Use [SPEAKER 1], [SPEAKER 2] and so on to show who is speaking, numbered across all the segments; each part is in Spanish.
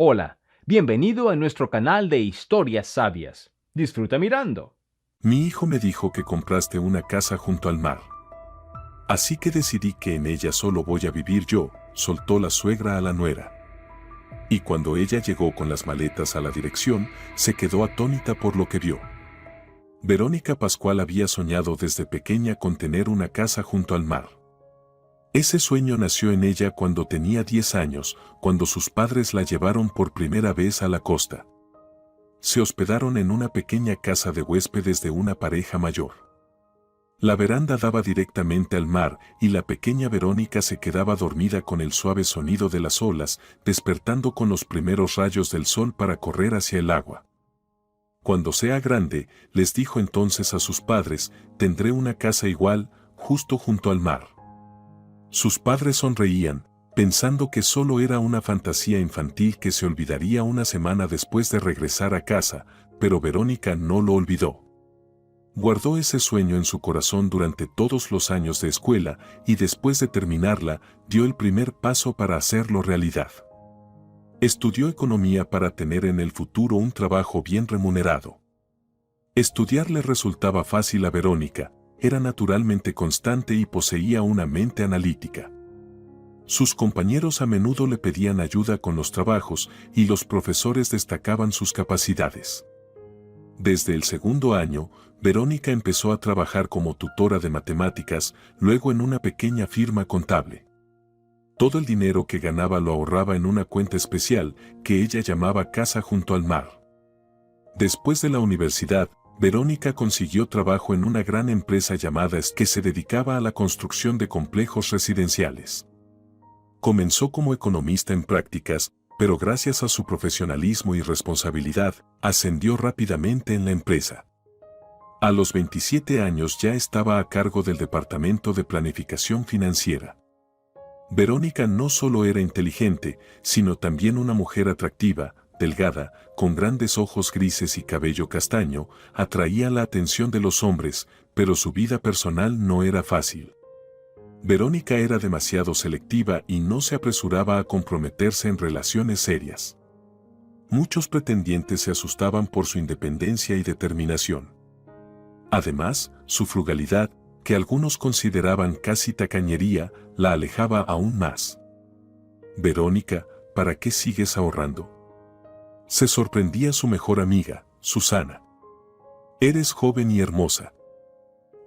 [SPEAKER 1] Hola, bienvenido a nuestro canal de historias sabias. Disfruta mirando.
[SPEAKER 2] Mi hijo me dijo que compraste una casa junto al mar. Así que decidí que en ella solo voy a vivir yo, soltó la suegra a la nuera. Y cuando ella llegó con las maletas a la dirección, se quedó atónita por lo que vio. Verónica Pascual había soñado desde pequeña con tener una casa junto al mar. Ese sueño nació en ella cuando tenía 10 años, cuando sus padres la llevaron por primera vez a la costa. Se hospedaron en una pequeña casa de huéspedes de una pareja mayor. La veranda daba directamente al mar y la pequeña Verónica se quedaba dormida con el suave sonido de las olas, despertando con los primeros rayos del sol para correr hacia el agua. Cuando sea grande, les dijo entonces a sus padres, tendré una casa igual, justo junto al mar. Sus padres sonreían, pensando que solo era una fantasía infantil que se olvidaría una semana después de regresar a casa, pero Verónica no lo olvidó. Guardó ese sueño en su corazón durante todos los años de escuela y después de terminarla, dio el primer paso para hacerlo realidad. Estudió economía para tener en el futuro un trabajo bien remunerado. Estudiar le resultaba fácil a Verónica, era naturalmente constante y poseía una mente analítica. Sus compañeros a menudo le pedían ayuda con los trabajos y los profesores destacaban sus capacidades. Desde el segundo año, Verónica empezó a trabajar como tutora de matemáticas, luego en una pequeña firma contable. Todo el dinero que ganaba lo ahorraba en una cuenta especial que ella llamaba Casa junto al mar. Después de la universidad, Verónica consiguió trabajo en una gran empresa llamada que se dedicaba a la construcción de complejos residenciales. Comenzó como economista en prácticas, pero gracias a su profesionalismo y responsabilidad, ascendió rápidamente en la empresa. A los 27 años ya estaba a cargo del departamento de planificación financiera. Verónica no solo era inteligente, sino también una mujer atractiva, delgada, con grandes ojos grises y cabello castaño, atraía la atención de los hombres, pero su vida personal no era fácil. Verónica era demasiado selectiva y no se apresuraba a comprometerse en relaciones serias. Muchos pretendientes se asustaban por su independencia y determinación. Además, su frugalidad, que algunos consideraban casi tacañería, la alejaba aún más. Verónica, ¿para qué sigues ahorrando? Se sorprendía su mejor amiga, Susana. Eres joven y hermosa.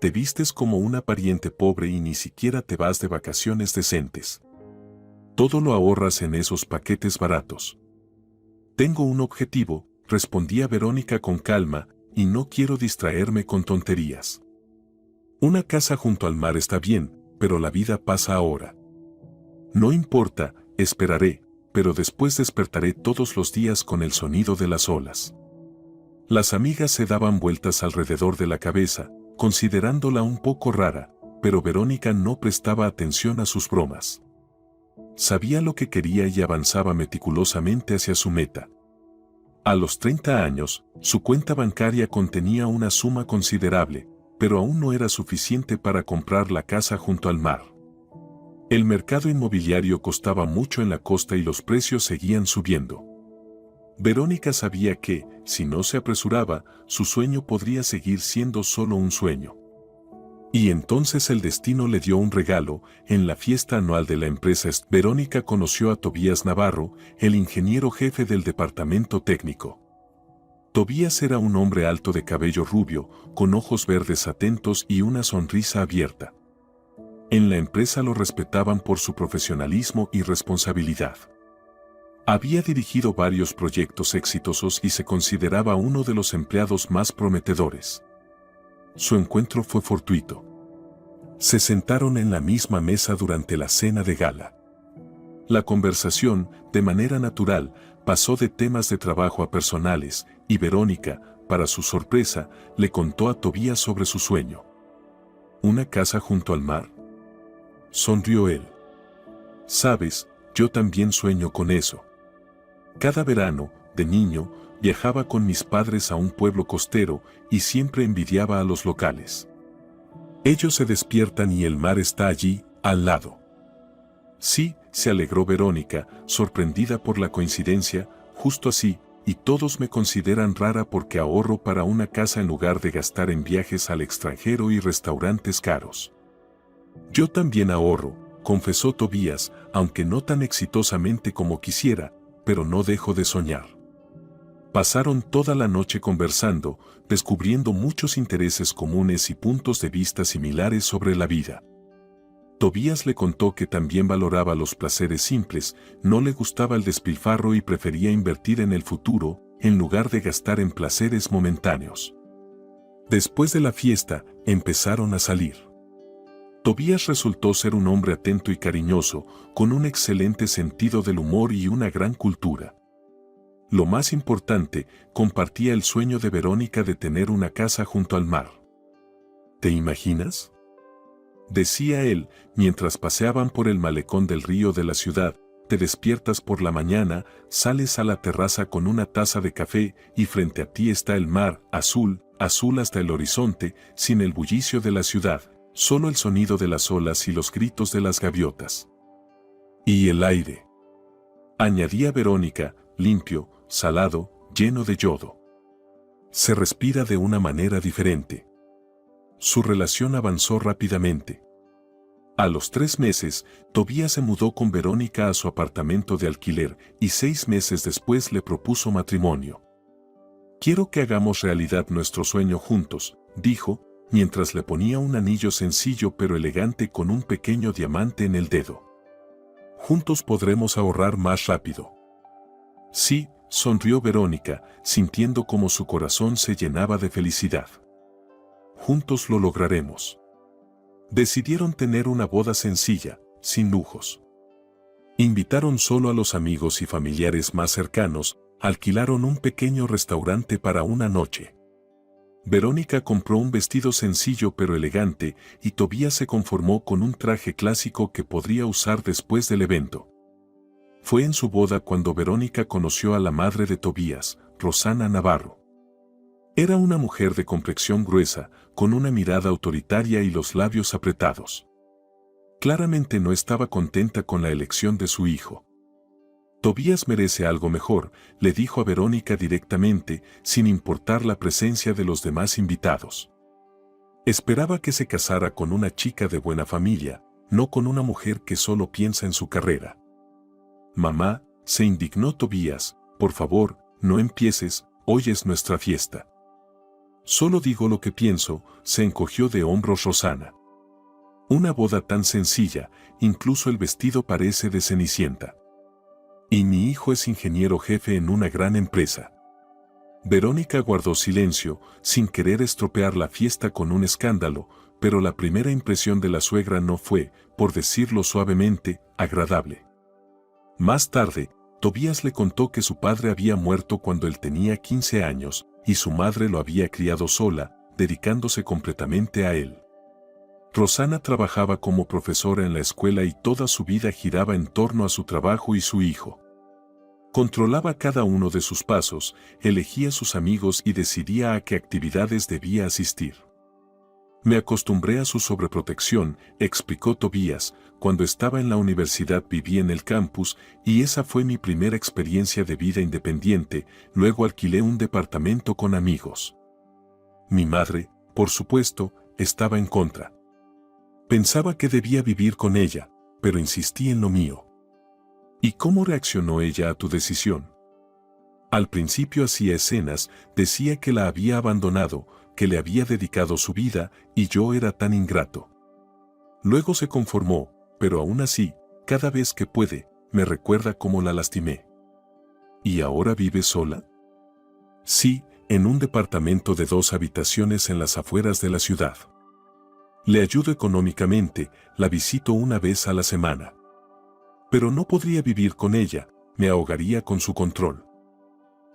[SPEAKER 2] Te vistes como una pariente pobre y ni siquiera te vas de vacaciones decentes. Todo lo ahorras en esos paquetes baratos. Tengo un objetivo, respondía Verónica con calma, y no quiero distraerme con tonterías. Una casa junto al mar está bien, pero la vida pasa ahora. No importa, esperaré, pero después despertaré todos los días con el sonido de las olas. Las amigas se daban vueltas alrededor de la cabeza, considerándola un poco rara, pero Verónica no prestaba atención a sus bromas. Sabía lo que quería y avanzaba meticulosamente hacia su meta. A los 30 años, su cuenta bancaria contenía una suma considerable, pero aún no era suficiente para comprar la casa junto al mar. El mercado inmobiliario costaba mucho en la costa y los precios seguían subiendo. Verónica sabía que, si no se apresuraba, su sueño podría seguir siendo solo un sueño. Y entonces el destino le dio un regalo. En la fiesta anual de la empresa Verónica conoció a Tobías Navarro, el ingeniero jefe del departamento técnico. Tobías era un hombre alto de cabello rubio, con ojos verdes atentos y una sonrisa abierta. En la empresa lo respetaban por su profesionalismo y responsabilidad. Había dirigido varios proyectos exitosos y se consideraba uno de los empleados más prometedores. Su encuentro fue fortuito. Se sentaron en la misma mesa durante la cena de gala. La conversación, de manera natural, pasó de temas de trabajo a personales, y Verónica, para su sorpresa, le contó a Tobías sobre su sueño. ¿Una casa junto al mar? Sonrió él. Sabes, yo también sueño con eso. Cada verano, de niño, viajaba con mis padres a un pueblo costero y siempre envidiaba a los locales. Ellos se despiertan y el mar está allí, al lado. Sí, se alegró Verónica, sorprendida por la coincidencia, justo así, y todos me consideran rara porque ahorro para una casa en lugar de gastar en viajes al extranjero y restaurantes caros. Yo también ahorro, confesó Tobías, aunque no tan exitosamente como quisiera, pero no dejo de soñar. Pasaron toda la noche conversando, descubriendo muchos intereses comunes y puntos de vista similares sobre la vida. Tobías le contó que también valoraba los placeres simples, no le gustaba el despilfarro y prefería invertir en el futuro, en lugar de gastar en placeres momentáneos. Después de la fiesta, empezaron a salir. Tobías resultó ser un hombre atento y cariñoso, con un excelente sentido del humor y una gran cultura. Lo más importante, compartía el sueño de Verónica de tener una casa junto al mar. ¿Te imaginas?, decía él, mientras paseaban por el malecón del río de la ciudad. Te despiertas por la mañana, sales a la terraza con una taza de café y frente a ti está el mar, azul, azul hasta el horizonte, sin el bullicio de la ciudad, solo el sonido de las olas y los gritos de las gaviotas. Y el aire, añadía Verónica, limpio, salado, lleno de yodo. Se respira de una manera diferente. Su relación avanzó rápidamente. A los 3 meses, Tobías se mudó con Verónica a su apartamento de alquiler y 6 meses después le propuso matrimonio. «Quiero que hagamos realidad nuestro sueño juntos», dijo, mientras le ponía un anillo sencillo pero elegante con un pequeño diamante en el dedo. «Juntos podremos ahorrar más rápido». «Sí», sonrió Verónica, sintiendo como su corazón se llenaba de felicidad. «Juntos lo lograremos». Decidieron tener una boda sencilla, sin lujos. Invitaron solo a los amigos y familiares más cercanos, alquilaron un pequeño restaurante para una noche. Verónica compró un vestido sencillo pero elegante y Tobías se conformó con un traje clásico que podría usar después del evento. Fue en su boda cuando Verónica conoció a la madre de Tobías, Rosana Navarro. Era una mujer de complexión gruesa, con una mirada autoritaria y los labios apretados. Claramente no estaba contenta con la elección de su hijo. «Tobías merece algo mejor», le dijo a Verónica directamente, sin importar la presencia de los demás invitados. Esperaba que se casara con una chica de buena familia, no con una mujer que solo piensa en su carrera. «Mamá», se indignó Tobías, «por favor, no empieces, hoy es nuestra fiesta». «Solo digo lo que pienso», se encogió de hombros Rosana. «Una boda tan sencilla, incluso el vestido parece de Cenicienta. Y mi hijo es ingeniero jefe en una gran empresa». Verónica guardó silencio, sin querer estropear la fiesta con un escándalo, pero la primera impresión de la suegra no fue, por decirlo suavemente, agradable. Más tarde, Tobías le contó que su padre había muerto cuando él tenía 15 años, y su madre lo había criado sola, dedicándose completamente a él. Rosana trabajaba como profesora en la escuela y toda su vida giraba en torno a su trabajo y su hijo. Controlaba cada uno de sus pasos, elegía sus amigos y decidía a qué actividades debía asistir. «Me acostumbré a su sobreprotección», explicó Tobías, «cuando estaba en la universidad viví en el campus y esa fue mi primera experiencia de vida independiente, luego alquilé un departamento con amigos. Mi madre, por supuesto, estaba en contra. Pensaba que debía vivir con ella, pero insistí en lo mío». «¿Y cómo reaccionó ella a tu decisión?» «Al principio hacía escenas, decía que la había abandonado, que le había dedicado su vida, y yo era tan ingrato. Luego se conformó, pero aún así, cada vez que puede, me recuerda cómo la lastimé». «¿Y ahora vive sola?» «Sí, en un departamento de 2 habitaciones en las afueras de la ciudad. Le ayudo económicamente, la visito una vez a la semana. Pero no podría vivir con ella, me ahogaría con su control».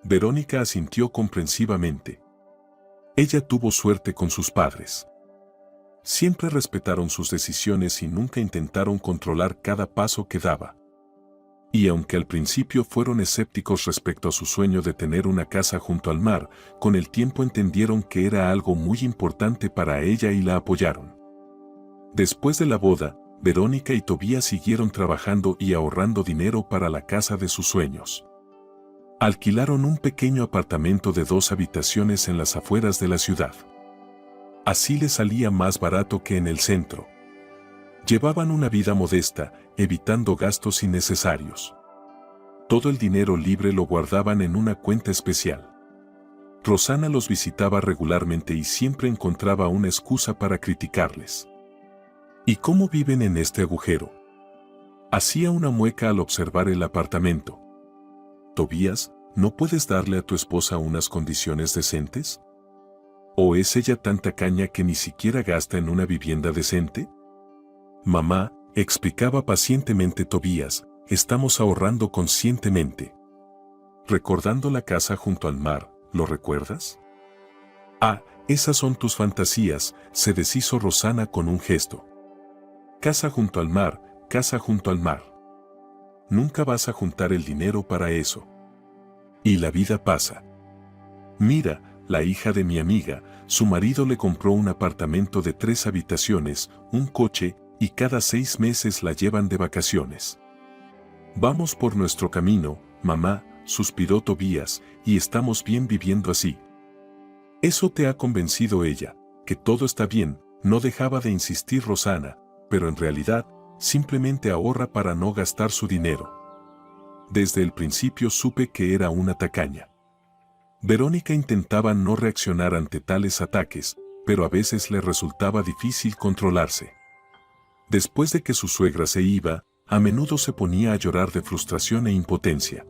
[SPEAKER 2] Verónica asintió comprensivamente. Ella tuvo suerte con sus padres. Siempre respetaron sus decisiones y nunca intentaron controlar cada paso que daba. Y aunque al principio fueron escépticos respecto a su sueño de tener una casa junto al mar, con el tiempo entendieron que era algo muy importante para ella y la apoyaron. Después de la boda, Verónica y Tobías siguieron trabajando y ahorrando dinero para la casa de sus sueños. Alquilaron un pequeño apartamento de 2 habitaciones en las afueras de la ciudad. Así les salía más barato que en el centro. Llevaban una vida modesta, evitando gastos innecesarios. Todo el dinero libre lo guardaban en una cuenta especial. Rosana los visitaba regularmente y siempre encontraba una excusa para criticarles. ¿Y cómo viven en este agujero? Hacía una mueca al observar el apartamento. Tobías, ¿no puedes darle a tu esposa unas condiciones decentes? ¿O es ella tan tacaña que ni siquiera gasta en una vivienda decente? Mamá, explicaba pacientemente Tobías, estamos ahorrando conscientemente. Recordando la casa junto al mar, ¿lo recuerdas? Ah, esas son tus fantasías, se deshizo Rosana con un gesto. Casa junto al mar, casa junto al mar. Nunca vas a juntar el dinero para eso. Y la vida pasa. Mira, la hija de mi amiga, su marido le compró un apartamento de 3 habitaciones, un coche, y cada 6 meses la llevan de vacaciones. Vamos por nuestro camino, mamá, suspiró Tobías, y estamos bien viviendo así. Eso te ha convencido ella, que todo está bien, no dejaba de insistir Rosana, pero en realidad, simplemente ahorra para no gastar su dinero. Desde el principio supe que era una tacaña. Verónica intentaba no reaccionar ante tales ataques, pero a veces le resultaba difícil controlarse. Después de que su suegra se iba, a menudo se ponía a llorar de frustración e impotencia.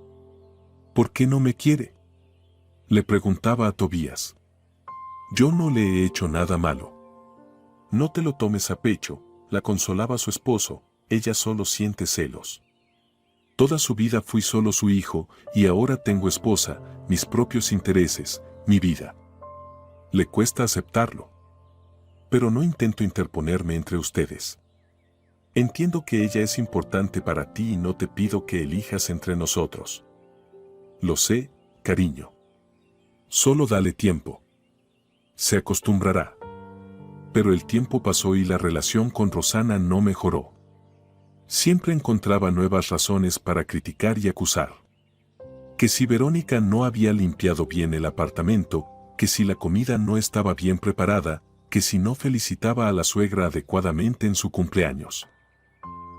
[SPEAKER 2] ¿Por qué no me quiere?, le preguntaba a Tobías. Yo no le he hecho nada malo. No te lo tomes a pecho, la consolaba su esposo, ella solo siente celos. Toda su vida fui solo su hijo, y ahora tengo esposa, mis propios intereses, mi vida. Le cuesta aceptarlo. Pero no intento interponerme entre ustedes. Entiendo que ella es importante para ti y no te pido que elijas entre nosotros. Lo sé, cariño. Solo dale tiempo. Se acostumbrará. Pero el tiempo pasó y la relación con Rosana no mejoró. Siempre encontraba nuevas razones para criticar y acusar. Que si Verónica no había limpiado bien el apartamento, que si la comida no estaba bien preparada, que si no felicitaba a la suegra adecuadamente en su cumpleaños.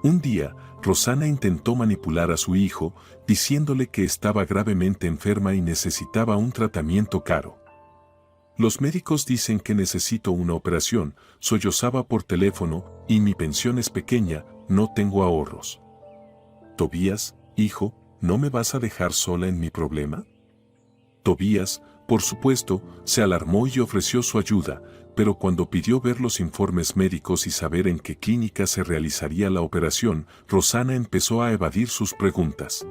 [SPEAKER 2] Un día, Rosana intentó manipular a su hijo, diciéndole que estaba gravemente enferma y necesitaba un tratamiento caro. Los médicos dicen que necesito una operación, sollozaba por teléfono, y mi pensión es pequeña, no tengo ahorros. Tobías, hijo, ¿no me vas a dejar sola en mi problema? Tobías, por supuesto, se alarmó y ofreció su ayuda, pero cuando pidió ver los informes médicos y saber en qué clínica se realizaría la operación, Rosana empezó a evadir sus preguntas.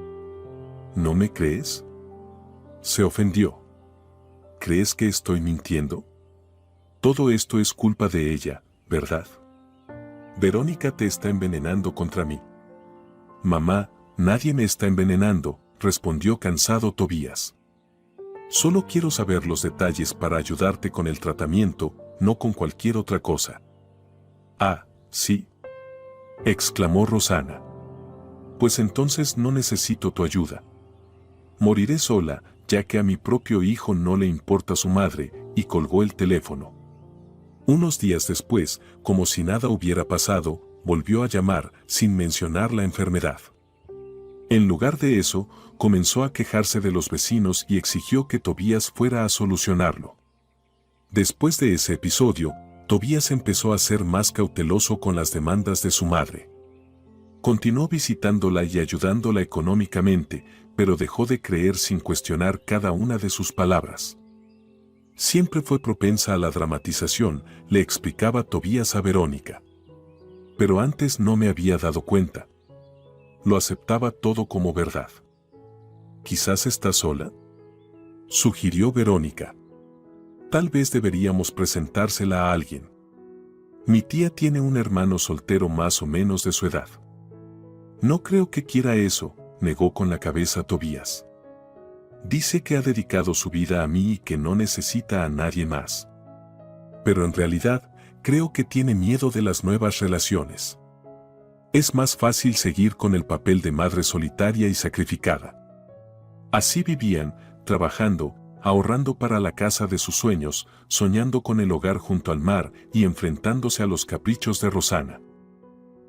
[SPEAKER 2] ¿No me crees?, se ofendió. ¿Crees que estoy mintiendo? Todo esto es culpa de ella, ¿verdad? Verónica te está envenenando contra mí. Mamá, nadie me está envenenando, respondió cansado Tobías. Solo quiero saber los detalles para ayudarte con el tratamiento, no con cualquier otra cosa. Ah, sí, exclamó Rosana. Pues entonces no necesito tu ayuda. Moriré sola, ya que a mi propio hijo no le importa su madre, y colgó el teléfono. Unos días después, como si nada hubiera pasado, volvió a llamar, sin mencionar la enfermedad. En lugar de eso, comenzó a quejarse de los vecinos y exigió que Tobías fuera a solucionarlo. Después de ese episodio, Tobías empezó a ser más cauteloso con las demandas de su madre. Continuó visitándola y ayudándola económicamente, pero dejó de creer sin cuestionar cada una de sus palabras. Siempre fue propensa a la dramatización, le explicaba Tobías a Verónica. Pero antes no me había dado cuenta. Lo aceptaba todo como verdad. ¿Quizás está sola?, sugirió Verónica. Tal vez deberíamos presentársela a alguien. Mi tía tiene un hermano soltero más o menos de su edad. No creo que quiera eso, negó con la cabeza Tobías. Dice que ha dedicado su vida a mí y que no necesita a nadie más. Pero en realidad, creo que tiene miedo de las nuevas relaciones. Es más fácil seguir con el papel de madre solitaria y sacrificada. Así vivían, trabajando, ahorrando para la casa de sus sueños, soñando con el hogar junto al mar y enfrentándose a los caprichos de Rosana.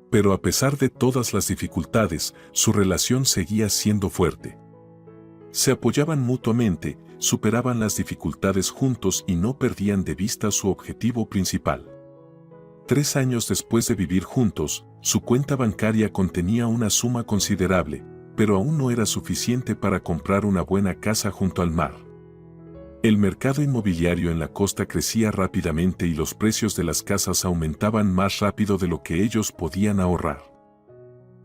[SPEAKER 2] Pero a pesar de todas las dificultades, su relación seguía siendo fuerte. Se apoyaban mutuamente, superaban las dificultades juntos y no perdían de vista su objetivo principal. 3 años después de vivir juntos, su cuenta bancaria contenía una suma considerable, pero aún no era suficiente para comprar una buena casa junto al mar. El mercado inmobiliario en la costa crecía rápidamente y los precios de las casas aumentaban más rápido de lo que ellos podían ahorrar.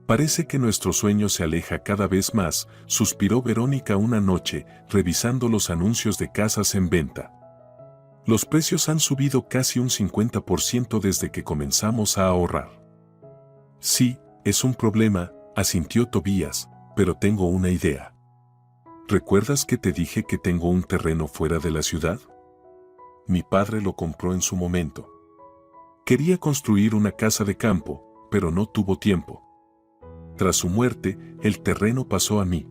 [SPEAKER 2] Parece que nuestro sueño se aleja cada vez más, suspiró Verónica una noche, revisando los anuncios de casas en venta. Los precios han subido casi un 50% desde que comenzamos a ahorrar. Sí, es un problema, asintió Tobías, pero tengo una idea. ¿Recuerdas que te dije que tengo un terreno fuera de la ciudad? Mi padre lo compró en su momento. Quería construir una casa de campo, pero no tuvo tiempo. Tras su muerte, el terreno pasó a mí.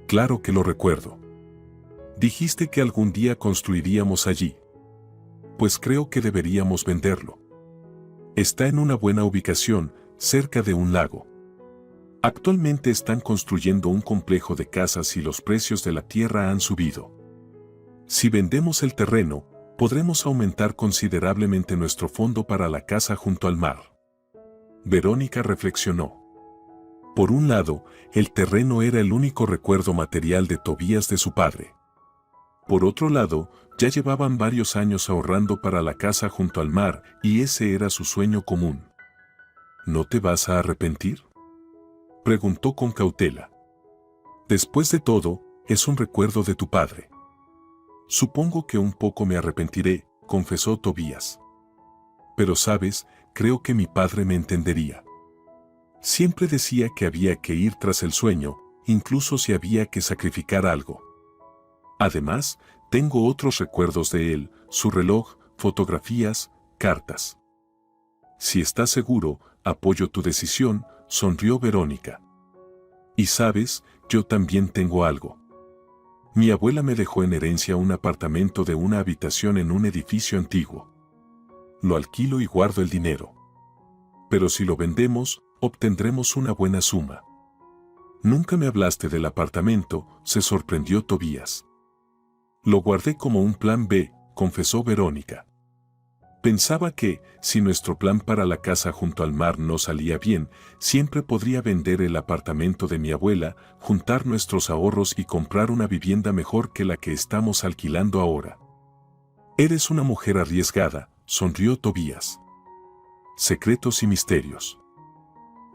[SPEAKER 2] Claro que lo recuerdo. Dijiste que algún día construiríamos allí. Pues creo que deberíamos venderlo. Está en una buena ubicación, cerca de un lago. Actualmente están construyendo un complejo de casas y los precios de la tierra han subido. Si vendemos el terreno, podremos aumentar considerablemente nuestro fondo para la casa junto al mar. Verónica reflexionó. Por un lado, el terreno era el único recuerdo material de Tobías de su padre. Por otro lado, ya llevaban varios años ahorrando para la casa junto al mar y ese era su sueño común. ¿No te vas a arrepentir?, preguntó con cautela. Después de todo, es un recuerdo de tu padre. Supongo que un poco me arrepentiré, confesó Tobías. Pero sabes, creo que mi padre me entendería. Siempre decía que había que ir tras el sueño, incluso si había que sacrificar algo. Además, tengo otros recuerdos de él, su reloj, fotografías, cartas. Si estás seguro, apoyo tu decisión, sonrió Verónica. Y sabes, yo también tengo algo. Mi abuela me dejó en herencia un apartamento de una habitación en un edificio antiguo. Lo alquilo y guardo el dinero. Pero si lo vendemos, obtendremos una buena suma. Nunca me hablaste del apartamento, se sorprendió Tobías. Lo guardé como un plan B, confesó Verónica. Pensaba que, si nuestro plan para la casa junto al mar no salía bien, siempre podría vender el apartamento de mi abuela, juntar nuestros ahorros y comprar una vivienda mejor que la que estamos alquilando ahora. Eres una mujer arriesgada, sonrió Tobías. Secretos y misterios.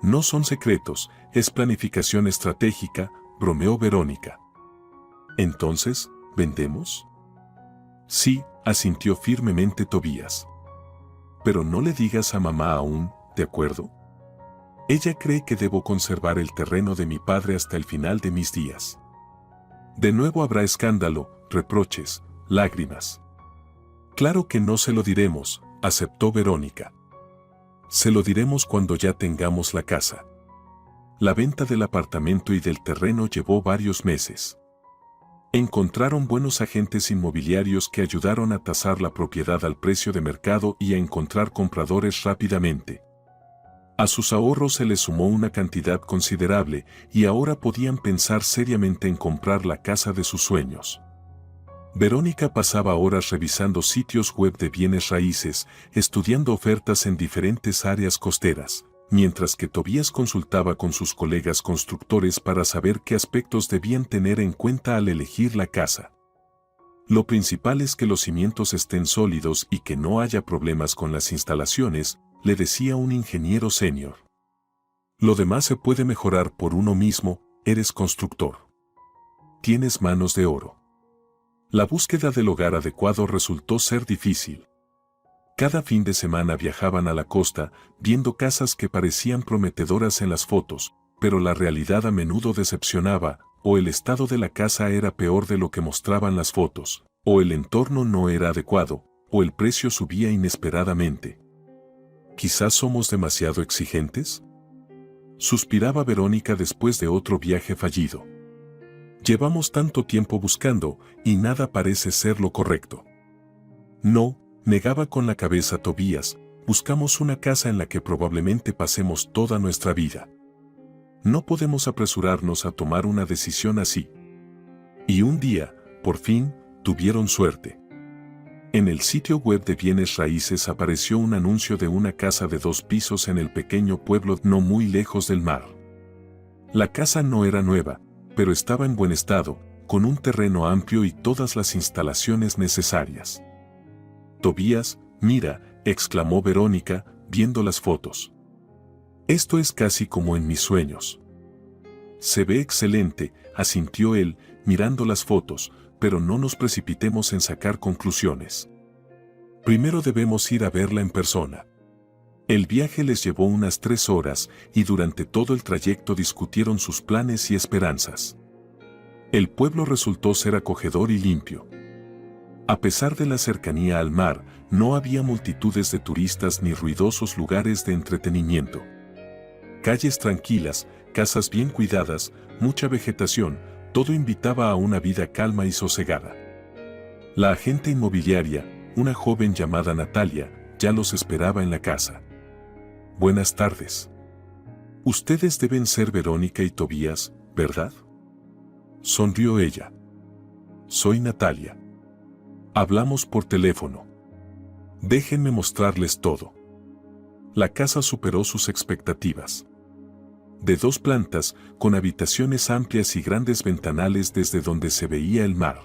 [SPEAKER 2] No son secretos, es planificación estratégica, bromeó Verónica. Entonces, ¿vendemos? Sí, asintió firmemente Tobías. Pero no le digas a mamá aún, ¿de acuerdo? Ella cree que debo conservar el terreno de mi padre hasta el final de mis días. De nuevo habrá escándalo, reproches, lágrimas. Claro que no se lo diremos, aceptó Verónica. Se lo diremos cuando ya tengamos la casa. La venta del apartamento y del terreno llevó varios meses. Encontraron buenos agentes inmobiliarios que ayudaron a tasar la propiedad al precio de mercado y a encontrar compradores rápidamente. A sus ahorros se les sumó una cantidad considerable y ahora podían pensar seriamente en comprar la casa de sus sueños. Verónica pasaba horas revisando sitios web de bienes raíces, estudiando ofertas en diferentes áreas costeras, mientras que Tobías consultaba con sus colegas constructores para saber qué aspectos debían tener en cuenta al elegir la casa. Lo principal es que los cimientos estén sólidos y que no haya problemas con las instalaciones, le decía un ingeniero senior. Lo demás se puede mejorar por uno mismo, eres constructor. Tienes manos de oro. La búsqueda del hogar adecuado resultó ser difícil. Cada fin de semana viajaban a la costa, viendo casas que parecían prometedoras en las fotos, pero la realidad a menudo decepcionaba, o el estado de la casa era peor de lo que mostraban las fotos, o el entorno no era adecuado, o el precio subía inesperadamente. ¿Quizás somos demasiado exigentes?, suspiraba Verónica después de otro viaje fallido. Llevamos tanto tiempo buscando, y nada parece ser lo correcto. No, negaba con la cabeza Tobías, buscamos una casa en la que probablemente pasemos toda nuestra vida. No podemos apresurarnos a tomar una decisión así. Y un día, por fin, tuvieron suerte. En el sitio web de bienes raíces apareció un anuncio de una casa de 2 pisos en el pequeño pueblo no muy lejos del mar. La casa no era nueva, pero estaba en buen estado, con un terreno amplio y todas las instalaciones necesarias. Tobías, mira, exclamó Verónica, viendo las fotos. Esto es casi como en mis sueños. Se ve excelente, asintió él, mirando las fotos, pero no nos precipitemos en sacar conclusiones. Primero debemos ir a verla en persona. El viaje les llevó unas 3 horas y durante todo el trayecto discutieron sus planes y esperanzas. El pueblo resultó ser acogedor y limpio. A pesar de la cercanía al mar, no había multitudes de turistas ni ruidosos lugares de entretenimiento. Calles tranquilas, casas bien cuidadas, mucha vegetación, todo invitaba a una vida calma y sosegada. La agente inmobiliaria, una joven llamada Natalia, ya los esperaba en la casa. Buenas tardes. Ustedes deben ser Verónica y Tobías, ¿verdad? Sonrió ella. Soy Natalia. Hablamos por teléfono. Déjenme mostrarles todo. La casa superó sus expectativas. De 2 plantas, con habitaciones amplias y grandes ventanales desde donde se veía el mar.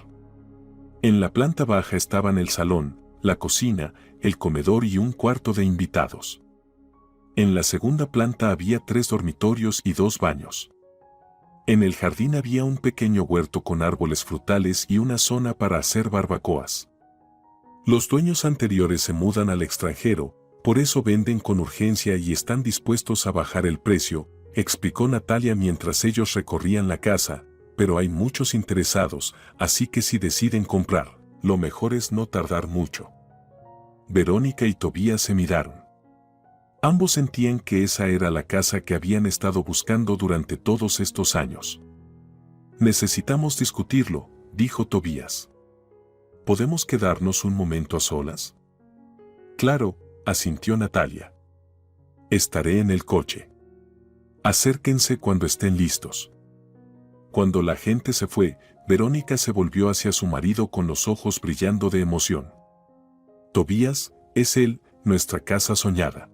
[SPEAKER 2] En la planta baja estaban el salón, la cocina, el comedor y un cuarto de invitados. En la segunda planta había 3 dormitorios y 2 baños. En el jardín había un pequeño huerto con árboles frutales y una zona para hacer barbacoas. Los dueños anteriores se mudan al extranjero, por eso venden con urgencia y están dispuestos a bajar el precio, explicó Natalia mientras ellos recorrían la casa, pero hay muchos interesados, así que si deciden comprar, lo mejor es no tardar mucho. Verónica y Tobías se miraron. Ambos sentían que esa era la casa que habían estado buscando durante todos estos años. Necesitamos discutirlo, dijo Tobías. ¿Podemos quedarnos un momento a solas? Claro, asintió Natalia. Estaré en el coche. Acérquense cuando estén listos. Cuando la gente se fue, Verónica se volvió hacia su marido con los ojos brillando de emoción. Tobías, es él, nuestra casa soñada.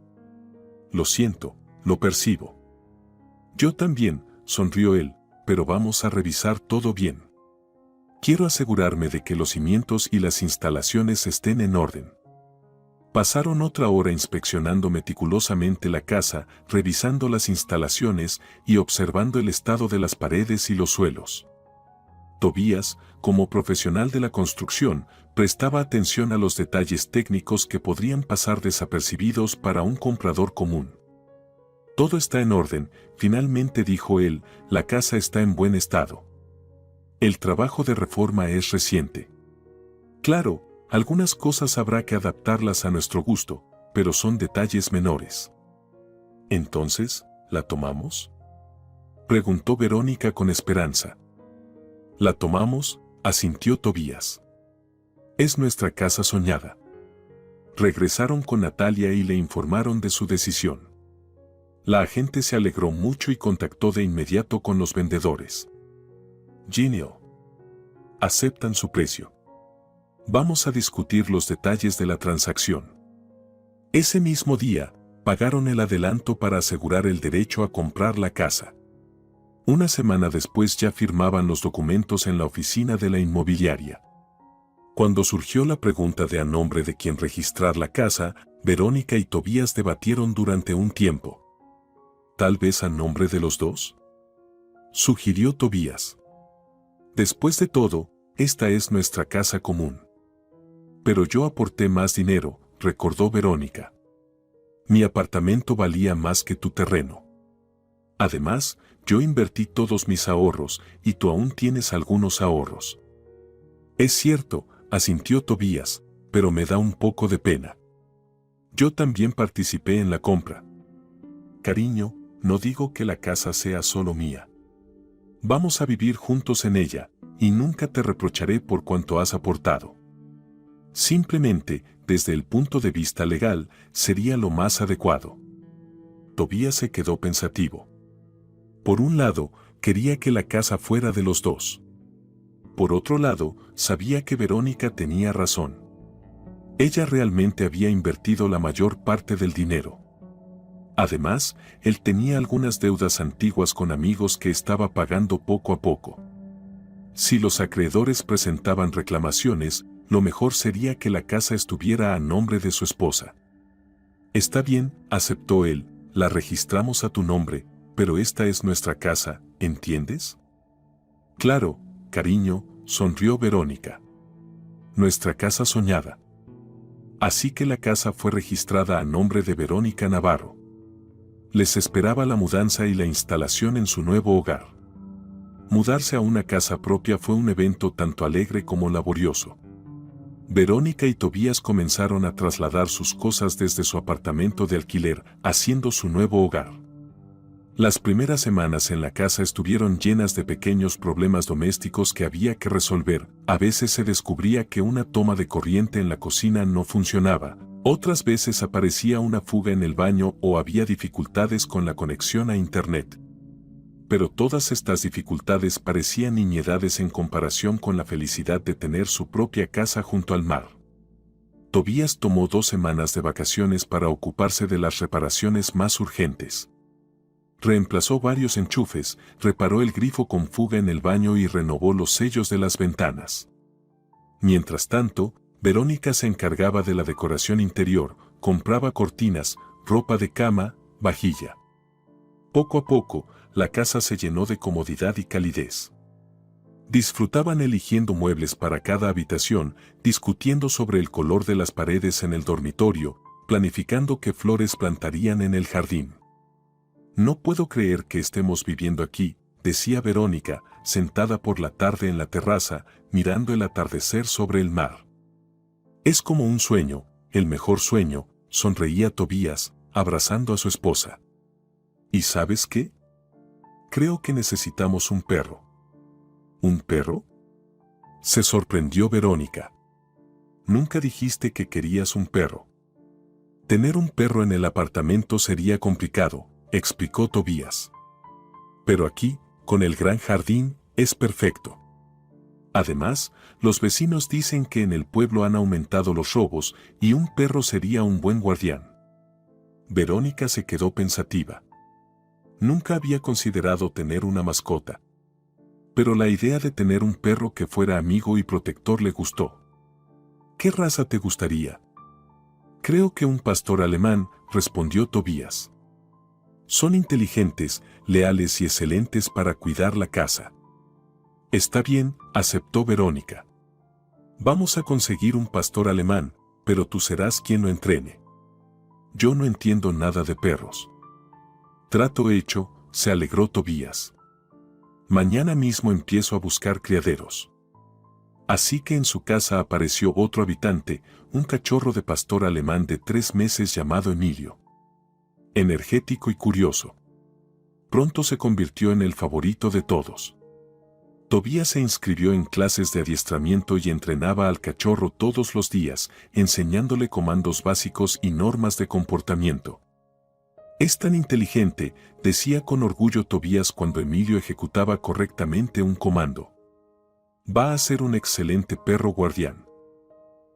[SPEAKER 2] Lo siento, lo percibo. Yo también, sonrió él, pero vamos a revisar todo bien. Quiero asegurarme de que los cimientos y las instalaciones estén en orden. Pasaron otra hora inspeccionando meticulosamente la casa, revisando las instalaciones y observando el estado de las paredes y los suelos. Tobías, como profesional de la construcción, prestaba atención a los detalles técnicos que podrían pasar desapercibidos para un comprador común. Todo está en orden, finalmente dijo él, la casa está en buen estado. El trabajo de reforma es reciente. Claro, algunas cosas habrá que adaptarlas a nuestro gusto, pero son detalles menores. ¿Entonces, la tomamos? Preguntó Verónica con esperanza. La tomamos, asintió Tobías. Es nuestra casa soñada. Regresaron con Natalia y le informaron de su decisión. La agente se alegró mucho y contactó de inmediato con los vendedores. Genial. Aceptan su precio. Vamos a discutir los detalles de la transacción. Ese mismo día, pagaron el adelanto para asegurar el derecho a comprar la casa. Una semana después ya firmaban los documentos en la oficina de la inmobiliaria. Cuando surgió la pregunta de a nombre de quién registrar la casa, Verónica y Tobías debatieron durante un tiempo. ¿Tal vez a nombre de los dos?, sugirió Tobías. Después de todo, esta es nuestra casa común. Pero yo aporté más dinero, recordó Verónica. Mi apartamento valía más que tu terreno. Además, yo invertí todos mis ahorros y tú aún tienes algunos ahorros. Es cierto, asintió Tobías, pero me da un poco de pena. Yo también participé en la compra. Cariño, no digo que la casa sea solo mía. Vamos a vivir juntos en ella, y nunca te reprocharé por cuanto has aportado. Simplemente, desde el punto de vista legal, sería lo más adecuado. Tobías se quedó pensativo. Por un lado, quería que la casa fuera de los dos. Por otro lado, sabía que Verónica tenía razón. Ella realmente había invertido la mayor parte del dinero. Además, él tenía algunas deudas antiguas con amigos que estaba pagando poco a poco. Si los acreedores presentaban reclamaciones, lo mejor sería que la casa estuviera a nombre de su esposa. Está bien, aceptó él, la registramos a tu nombre, pero esta es nuestra casa, ¿entiendes? Claro, cariño, sonrió Verónica. Nuestra casa soñada. Así que la casa fue registrada a nombre de Verónica Navarro. Les esperaba la mudanza y la instalación en su nuevo hogar. Mudarse a una casa propia fue un evento tanto alegre como laborioso. Verónica y Tobías comenzaron a trasladar sus cosas desde su apartamento de alquiler, haciendo su nuevo hogar. Las primeras semanas en la casa estuvieron llenas de pequeños problemas domésticos que había que resolver. A veces se descubría que una toma de corriente en la cocina no funcionaba, otras veces aparecía una fuga en el baño o había dificultades con la conexión a Internet. Pero todas estas dificultades parecían nimiedades en comparación con la felicidad de tener su propia casa junto al mar. Tobías tomó 2 semanas de vacaciones para ocuparse de las reparaciones más urgentes. Reemplazó varios enchufes, reparó el grifo con fuga en el baño y renovó los sellos de las ventanas. Mientras tanto, Verónica se encargaba de la decoración interior, compraba cortinas, ropa de cama, vajilla. Poco a poco, la casa se llenó de comodidad y calidez. Disfrutaban eligiendo muebles para cada habitación, discutiendo sobre el color de las paredes en el dormitorio, planificando qué flores plantarían en el jardín. No puedo creer que estemos viviendo aquí, decía Verónica, sentada por la tarde en la terraza, mirando el atardecer sobre el mar. Es como un sueño, el mejor sueño, sonreía Tobías, abrazando a su esposa. ¿Y sabes qué? Creo que necesitamos un perro. ¿Un perro? Se sorprendió Verónica. Nunca dijiste que querías un perro. Tener un perro en el apartamento sería complicado, explicó Tobías. Pero aquí, con el gran jardín, es perfecto. Además, los vecinos dicen que en el pueblo han aumentado los robos y un perro sería un buen guardián. Verónica se quedó pensativa. Nunca había considerado tener una mascota. Pero la idea de tener un perro que fuera amigo y protector le gustó. ¿Qué raza te gustaría? Creo que un pastor alemán, respondió Tobías. Son inteligentes, leales y excelentes para cuidar la casa. Está bien, aceptó Verónica. Vamos a conseguir un pastor alemán, pero tú serás quien lo entrene. Yo no entiendo nada de perros. Trato hecho, se alegró Tobías. Mañana mismo empiezo a buscar criaderos. Así que en su casa apareció otro habitante, un cachorro de pastor alemán de 3 meses llamado Emilio. Energético y curioso. Pronto se convirtió en el favorito de todos. Tobías se inscribió en clases de adiestramiento y entrenaba al cachorro todos los días, enseñándole comandos básicos y normas de comportamiento. Es tan inteligente, decía con orgullo Tobías cuando Emilio ejecutaba correctamente un comando. Va a ser un excelente perro guardián.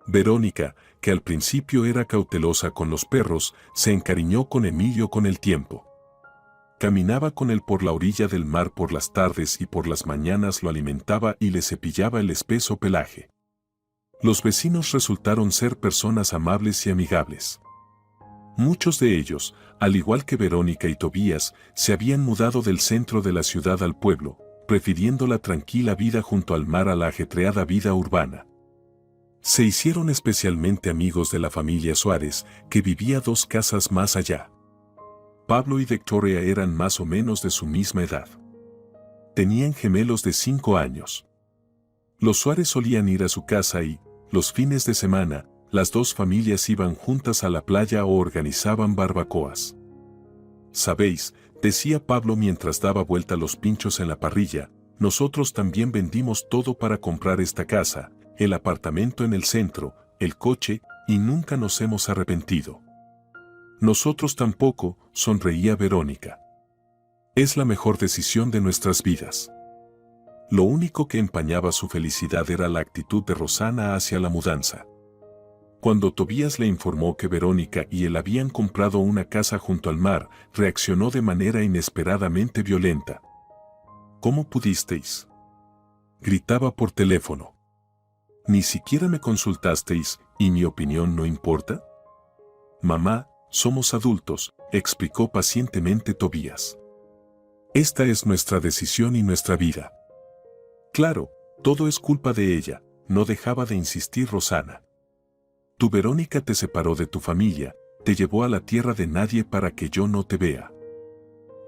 [SPEAKER 2] Verónica, que al principio era cautelosa con los perros, se encariñó con Emilio con el tiempo. Caminaba con él por la orilla del mar por las tardes y por las mañanas lo alimentaba y le cepillaba el espeso pelaje. Los vecinos resultaron ser personas amables y amigables. Muchos de ellos, al igual que Verónica y Tobías, se habían mudado del centro de la ciudad al pueblo, prefiriendo la tranquila vida junto al mar a la ajetreada vida urbana. Se hicieron especialmente amigos de la familia Suárez, que vivía 2 casas más allá. Pablo y Victoria eran más o menos de su misma edad. Tenían gemelos de 5 años. Los Suárez solían ir a su casa y, los fines de semana, las 2 familias iban juntas a la playa o organizaban barbacoas. «Sabéis», decía Pablo mientras daba vuelta los pinchos en la parrilla, nosotros también vendimos todo para comprar esta casa, el apartamento en el centro, el coche, y nunca nos hemos arrepentido. Nosotros tampoco, sonreía Verónica. Es la mejor decisión de nuestras vidas. Lo único que empañaba su felicidad era la actitud de Rosana hacia la mudanza. Cuando Tobías le informó que Verónica y él habían comprado una casa junto al mar, reaccionó de manera inesperadamente violenta. ¿Cómo pudisteis?, gritaba por teléfono. Ni siquiera me consultasteis, ¿y mi opinión no importa? Mamá, somos adultos, explicó pacientemente Tobías. Esta es nuestra decisión y nuestra vida. Claro, todo es culpa de ella, no dejaba de insistir Rosana. Tu Verónica te separó de tu familia, te llevó a la tierra de nadie para que yo no te vea.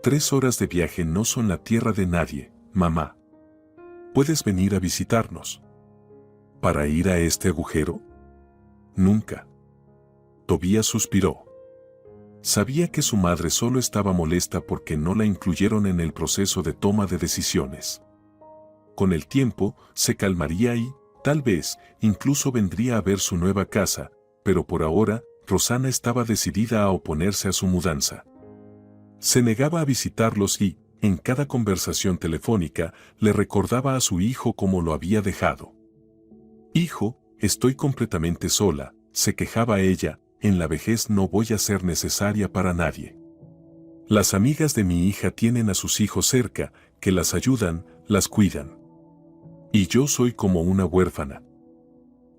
[SPEAKER 2] 3 horas de viaje no son la tierra de nadie, mamá. ¿Puedes venir a visitarnos? ¿Para ir a este agujero? Nunca. Tobías suspiró. Sabía que su madre solo estaba molesta porque no la incluyeron en el proceso de toma de decisiones. Con el tiempo, se calmaría y, tal vez, incluso vendría a ver su nueva casa, pero por ahora, Rosana estaba decidida a oponerse a su mudanza. Se negaba a visitarlos y, en cada conversación telefónica, le recordaba a su hijo cómo lo había dejado. Hijo, estoy completamente sola, se quejaba ella, en la vejez no voy a ser necesaria para nadie. Las amigas de mi hija tienen a sus hijos cerca, que las ayudan, las cuidan. Y yo soy como una huérfana.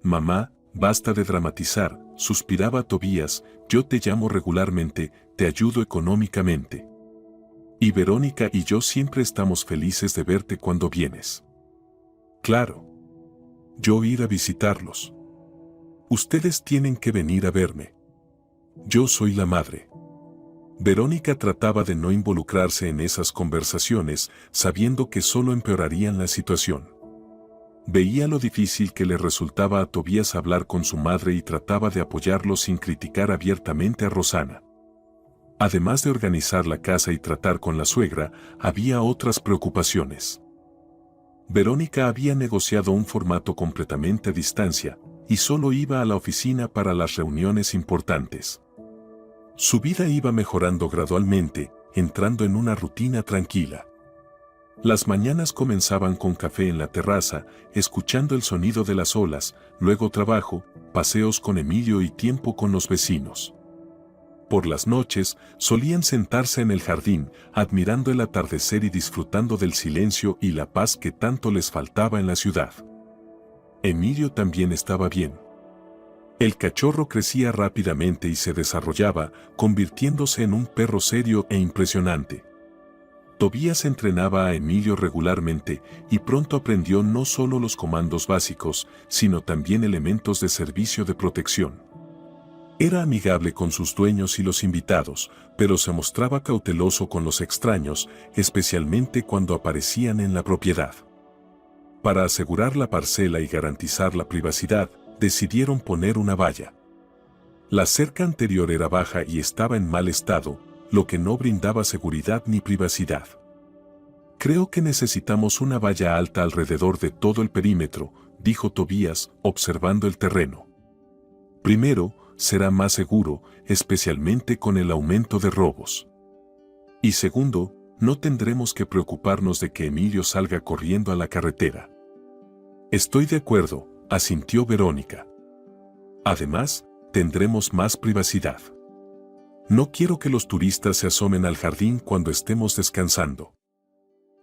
[SPEAKER 2] Mamá, basta de dramatizar, suspiraba Tobías, yo te llamo regularmente, te ayudo económicamente. Y Verónica y yo siempre estamos felices de verte cuando vienes. Claro. Yo ir a visitarlos. Ustedes tienen que venir a verme. Yo soy la madre. Verónica trataba de no involucrarse en esas conversaciones, sabiendo que solo empeorarían la situación. Veía lo difícil que le resultaba a Tobías hablar con su madre y trataba de apoyarlo sin criticar abiertamente a Rosana. Además de organizar la casa y tratar con la suegra, había otras preocupaciones. Verónica había negociado un formato completamente a distancia, y solo iba a la oficina para las reuniones importantes. Su vida iba mejorando gradualmente, entrando en una rutina tranquila. Las mañanas comenzaban con café en la terraza, escuchando el sonido de las olas, luego trabajo, paseos con Emilio y tiempo con los vecinos. Por las noches, solían sentarse en el jardín, admirando el atardecer y disfrutando del silencio y la paz que tanto les faltaba en la ciudad. Emilio también estaba bien. El cachorro crecía rápidamente y se desarrollaba, convirtiéndose en un perro serio e impresionante. Tobías entrenaba a Emilio regularmente y pronto aprendió no solo los comandos básicos, sino también elementos de servicio de protección. Era amigable con sus dueños y los invitados, pero se mostraba cauteloso con los extraños, especialmente cuando aparecían en la propiedad. Para asegurar la parcela y garantizar la privacidad, decidieron poner una valla. La cerca anterior era baja y estaba en mal estado, lo que no brindaba seguridad ni privacidad. Creo que necesitamos una valla alta alrededor de todo el perímetro, dijo Tobías, observando el terreno. Primero, será más seguro, especialmente con el aumento de robos. Y segundo, no tendremos que preocuparnos de que Emilio salga corriendo a la carretera. Estoy de acuerdo, asintió Verónica. Además, tendremos más privacidad. No quiero que los turistas se asomen al jardín cuando estemos descansando.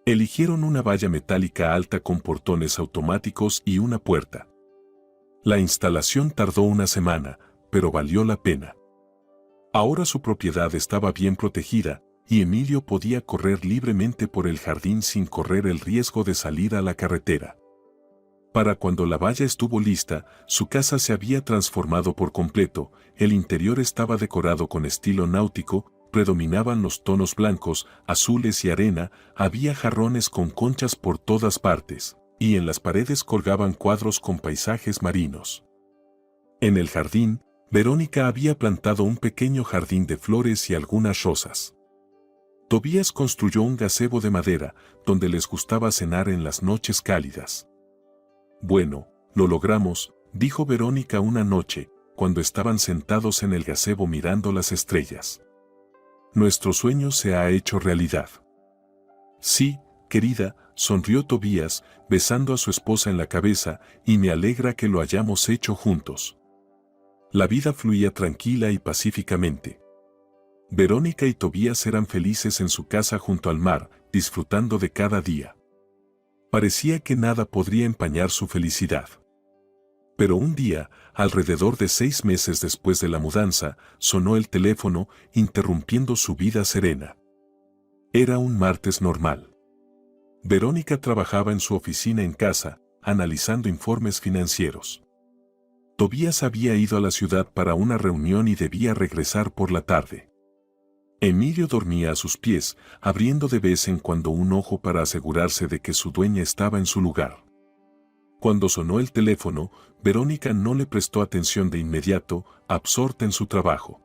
[SPEAKER 2] Eligieron una valla metálica alta con portones automáticos y una puerta. La instalación tardó una semana, pero valió la pena. Ahora su propiedad estaba bien protegida, y Emilio podía correr libremente por el jardín sin correr el riesgo de salir a la carretera. Para cuando la valla estuvo lista, su casa se había transformado por completo, el interior estaba decorado con estilo náutico, predominaban los tonos blancos, azules y arena, había jarrones con conchas por todas partes, y en las paredes colgaban cuadros con paisajes marinos. En el jardín, Verónica había plantado un pequeño jardín de flores y algunas rosas. Tobías construyó un gazebo de madera, donde les gustaba cenar en las noches cálidas. Bueno, lo logramos, dijo Verónica una noche, cuando estaban sentados en el gazebo mirando las estrellas. Nuestro sueño se ha hecho realidad. Sí, querida, sonrió Tobías, besando a su esposa en la cabeza, y me alegra que lo hayamos hecho juntos. La vida fluía tranquila y pacíficamente. Verónica y Tobías eran felices en su casa junto al mar, disfrutando de cada día. Parecía que nada podría empañar su felicidad. Pero un día, alrededor de 6 meses después de la mudanza, sonó el teléfono, interrumpiendo su vida serena. Era un martes normal. Verónica trabajaba en su oficina en casa, analizando informes financieros. Tobías había ido a la ciudad para una reunión y debía regresar por la tarde. Emilio dormía a sus pies, abriendo de vez en cuando un ojo para asegurarse de que su dueña estaba en su lugar. Cuando sonó el teléfono, Verónica no le prestó atención de inmediato, absorta en su trabajo.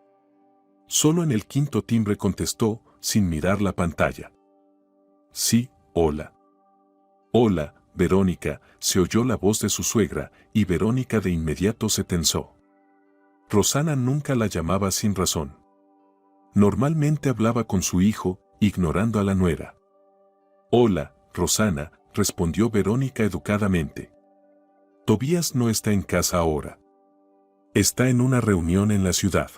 [SPEAKER 2] Solo en el quinto timbre contestó, sin mirar la pantalla. Sí, hola. Hola, Verónica, se oyó la voz de su suegra, y Verónica de inmediato se tensó. Rosana nunca la llamaba sin razón. Normalmente hablaba con su hijo, ignorando a la nuera. Hola, Rosana, respondió Verónica educadamente. Tobías no está en casa ahora. Está en una reunión en la ciudad.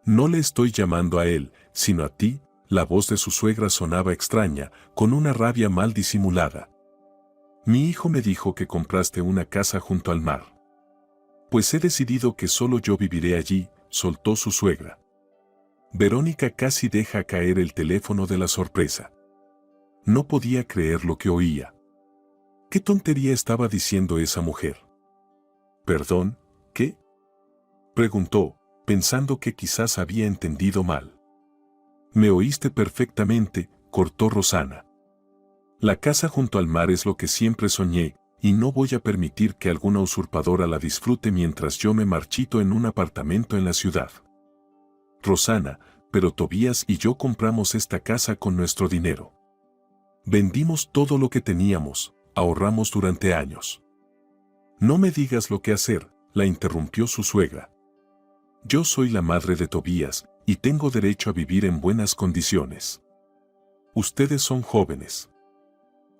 [SPEAKER 2] No le estoy llamando a él, sino a ti. La voz de su suegra sonaba extraña, con una rabia mal disimulada. Mi hijo me dijo que compraste una casa junto al mar. Pues he decidido que solo yo viviré allí, soltó su suegra. Verónica casi deja caer el teléfono de la sorpresa. No podía creer lo que oía. ¿Qué tontería estaba diciendo esa mujer? ¿Perdón, qué? Preguntó, pensando que quizás había entendido mal. Me oíste perfectamente, cortó Rosana. La casa junto al mar es lo que siempre soñé, y no voy a permitir que alguna usurpadora la disfrute mientras yo me marchito en un apartamento en la ciudad. Rosana, pero Tobías y yo compramos esta casa con nuestro dinero. Vendimos todo lo que teníamos, ahorramos durante años. No me digas lo que hacer, la interrumpió su suegra. Yo soy la madre de Tobías, y tengo derecho a vivir en buenas condiciones. Ustedes son jóvenes.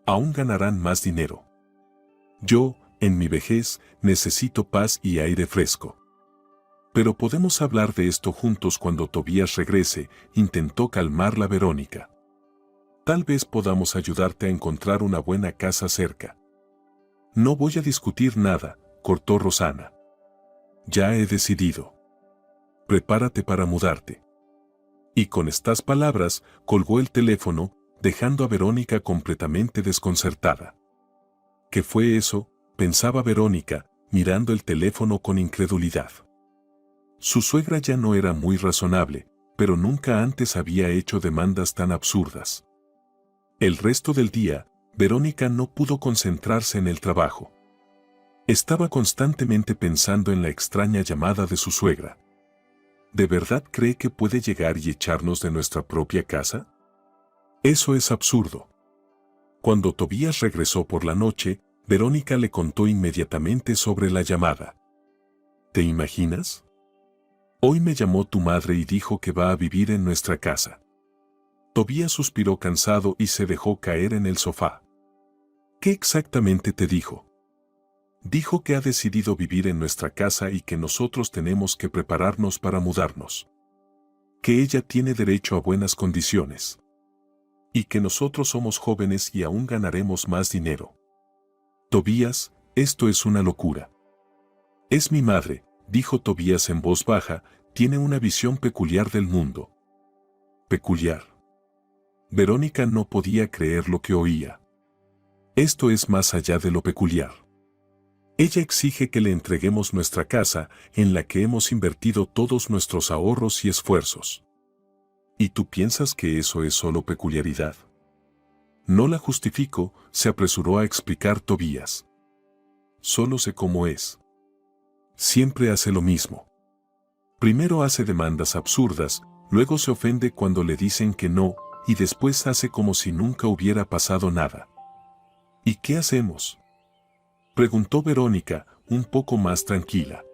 [SPEAKER 2] Aún ganarán más dinero. Yo, en mi vejez, necesito paz y aire fresco. Pero podemos hablar de esto juntos cuando Tobías regrese, intentó calmarla Verónica. Tal vez podamos ayudarte a encontrar una buena casa cerca. No voy a discutir nada, cortó Rosana. Ya he decidido. Prepárate para mudarte. Y con estas palabras, colgó el teléfono, dejando a Verónica completamente desconcertada. ¿Qué fue eso?, pensaba Verónica, mirando el teléfono con incredulidad. Su suegra ya no era muy razonable, pero nunca antes había hecho demandas tan absurdas. El resto del día, Verónica no pudo concentrarse en el trabajo. Estaba constantemente pensando en la extraña llamada de su suegra. ¿De verdad cree que puede llegar y echarnos de nuestra propia casa? Eso es absurdo. Cuando Tobías regresó por la noche, Verónica le contó inmediatamente sobre la llamada. ¿Te imaginas? Hoy me llamó tu madre y dijo que va a vivir en nuestra casa. Tobías suspiró cansado y se dejó caer en el sofá. ¿Qué exactamente te dijo? Dijo que ha decidido vivir en nuestra casa y que nosotros tenemos que prepararnos para mudarnos. Que ella tiene derecho a buenas condiciones. Y que nosotros somos jóvenes y aún ganaremos más dinero. Tobías, esto es una locura. Es mi madre, dijo Tobías en voz baja, tiene una visión peculiar del mundo. ¿Peculiar? Verónica no podía creer lo que oía. Esto es más allá de lo peculiar. Ella exige que le entreguemos nuestra casa, en la que hemos invertido todos nuestros ahorros y esfuerzos. ¿Y tú piensas que eso es solo peculiaridad? No la justifico, se apresuró a explicar Tobías. Solo sé cómo es. Siempre hace lo mismo. Primero hace demandas absurdas, luego se ofende cuando le dicen que no, y después hace como si nunca hubiera pasado nada. ¿Y qué hacemos?, preguntó Verónica, un poco más tranquila.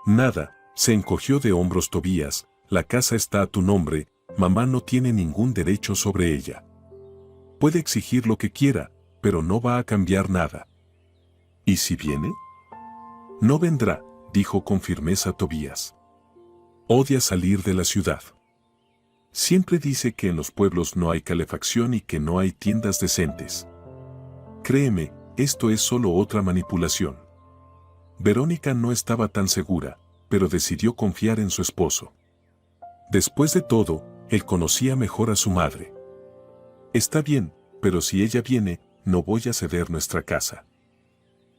[SPEAKER 2] Nada, se encogió de hombros Tobías, la casa está a tu nombre, mamá no tiene ningún derecho sobre ella. Puede exigir lo que quiera, pero no va a cambiar nada. ¿Y si viene? No vendrá, dijo con firmeza Tobías. Odia salir de la ciudad. Siempre dice que en los pueblos no hay calefacción y que no hay tiendas decentes. Créeme, esto es solo otra manipulación. Verónica no estaba tan segura, pero decidió confiar en su esposo. Después de todo, él conocía mejor a su madre. Está bien, pero si ella viene, no voy a ceder nuestra casa.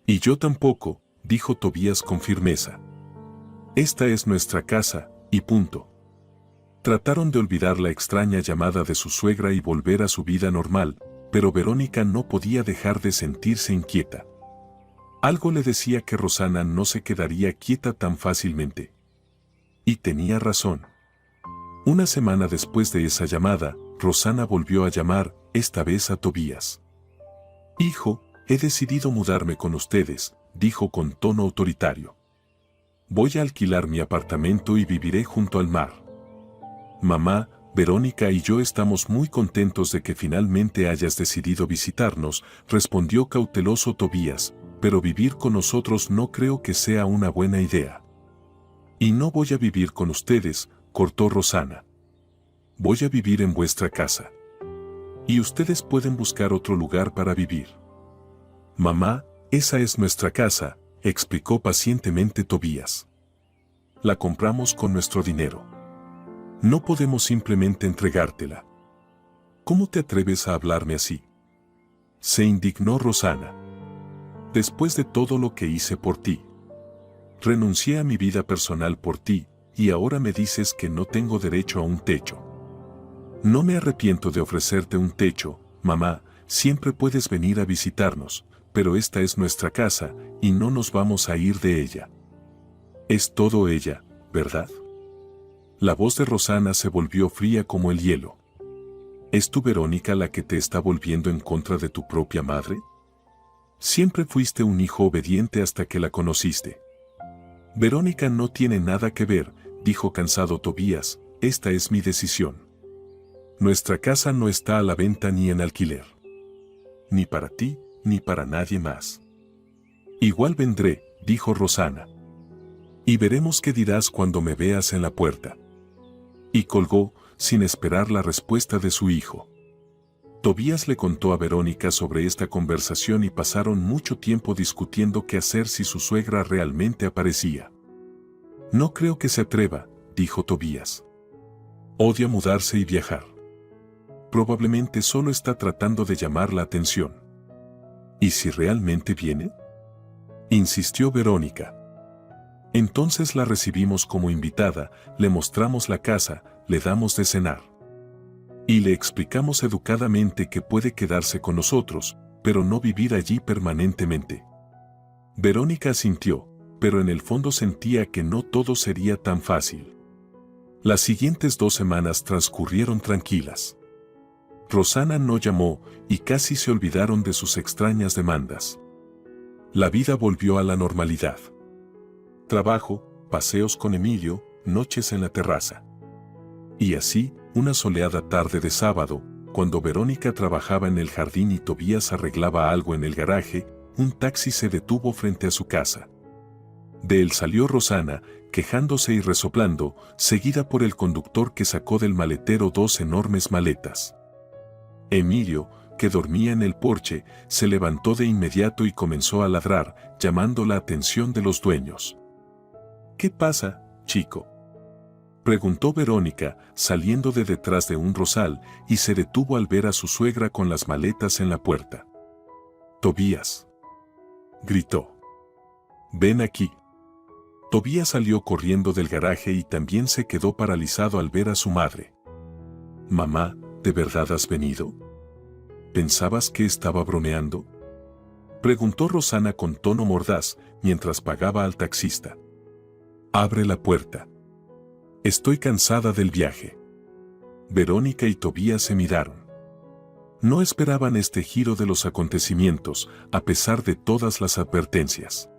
[SPEAKER 2] Y yo tampoco, dijo Tobías con firmeza. Esta es nuestra casa, y punto. Trataron de olvidar la extraña llamada de su suegra y volver a su vida normal, pero Verónica no podía dejar de sentirse inquieta. Algo le decía que Rosana no se quedaría quieta tan fácilmente. Y tenía razón. Una semana después de esa llamada, Rosana volvió a llamar, esta vez a Tobías. Hijo, he decidido mudarme con ustedes, dijo con tono autoritario. Voy a alquilar mi apartamento y viviré junto al mar. Mamá, Verónica y yo estamos muy contentos de que finalmente hayas decidido visitarnos, respondió cauteloso Tobías, pero vivir con nosotros no creo que sea una buena idea. Y no voy a vivir con ustedes, cortó Rosana. Voy a vivir en vuestra casa. Y ustedes pueden buscar otro lugar para vivir. Mamá, esa es nuestra casa, explicó pacientemente Tobías. La compramos con nuestro dinero. No podemos simplemente entregártela. ¿Cómo te atreves a hablarme así?, se indignó Rosana. Después de todo lo que hice por ti. Renuncié a mi vida personal por ti, y ahora me dices que no tengo derecho a un techo. No me arrepiento de ofrecerte un techo, mamá, siempre puedes venir a visitarnos, pero esta es nuestra casa, y no nos vamos a ir de ella. Es todo ella, ¿verdad? La voz de Rosana se volvió fría como el hielo. ¿Es tu Verónica la que te está volviendo en contra de tu propia madre? Siempre fuiste un hijo obediente hasta que la conociste. Verónica no tiene nada que ver, dijo cansado Tobías, esta es mi decisión. Nuestra casa no está a la venta ni en alquiler. Ni para ti, ni para nadie más. Igual vendré, dijo Rosana. Y veremos qué dirás cuando me veas en la puerta. Y colgó, sin esperar la respuesta de su hijo. Tobías le contó a Verónica sobre esta conversación y pasaron mucho tiempo discutiendo qué hacer si su suegra realmente aparecía. No creo que se atreva, dijo Tobías. Odia mudarse y viajar. Probablemente solo está tratando de llamar la atención. ¿Y si realmente viene?, insistió Verónica. Entonces la recibimos como invitada, le mostramos la casa, le damos de cenar. Y le explicamos educadamente que puede quedarse con nosotros, pero no vivir allí permanentemente. Verónica asintió, pero en el fondo sentía que no todo sería tan fácil. Las siguientes 2 semanas transcurrieron tranquilas. Rosana no llamó y casi se olvidaron de sus extrañas demandas. La vida volvió a la normalidad. Trabajo, paseos con Emilio, noches en la terraza. Y así, una soleada tarde de sábado, cuando Verónica trabajaba en el jardín y Tobías arreglaba algo en el garaje, un taxi se detuvo frente a su casa. De él salió Rosana, quejándose y resoplando, seguida por el conductor que sacó del maletero 2 enormes maletas. Emilio, que dormía en el porche, se levantó de inmediato y comenzó a ladrar, llamando la atención de los dueños. ¿Qué pasa, chico?, preguntó Verónica, saliendo de detrás de un rosal, y se detuvo al ver a su suegra con las maletas en la puerta. Tobías, gritó. Ven aquí. Tobías salió corriendo del garaje y también se quedó paralizado al ver a su madre. Mamá, ¿de verdad has venido? ¿Pensabas que estaba bromeando?, preguntó Rosana con tono mordaz, mientras pagaba al taxista. Abre la puerta. Estoy cansada del viaje. Verónica y Tobías se miraron. No esperaban este giro de los acontecimientos, a pesar de todas las advertencias.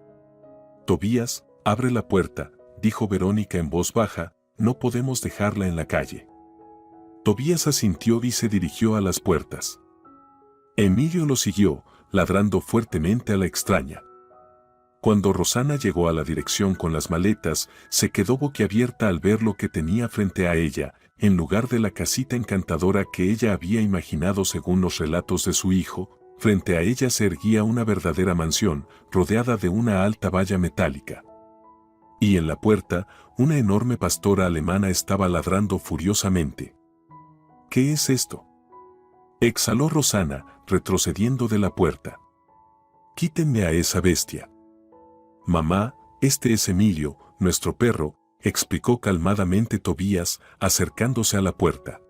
[SPEAKER 2] Tobías, abre la puerta, dijo Verónica en voz baja, no podemos dejarla en la calle. Tobías asintió y se dirigió a las puertas. Emilio lo siguió, ladrando fuertemente a la extraña. Cuando Rosana llegó a la dirección con las maletas, se quedó boquiabierta al ver lo que tenía frente a ella, en lugar de la casita encantadora que ella había imaginado según los relatos de su hijo. Frente a ella se erguía una verdadera mansión, rodeada de una alta valla metálica. Y en la puerta, una enorme pastora alemana estaba ladrando furiosamente. ¿Qué es esto?, exhaló Rosana, retrocediendo de la puerta. Quítenme a esa bestia. Mamá, este es Emilio, nuestro perro, explicó calmadamente Tobías, acercándose a la puerta.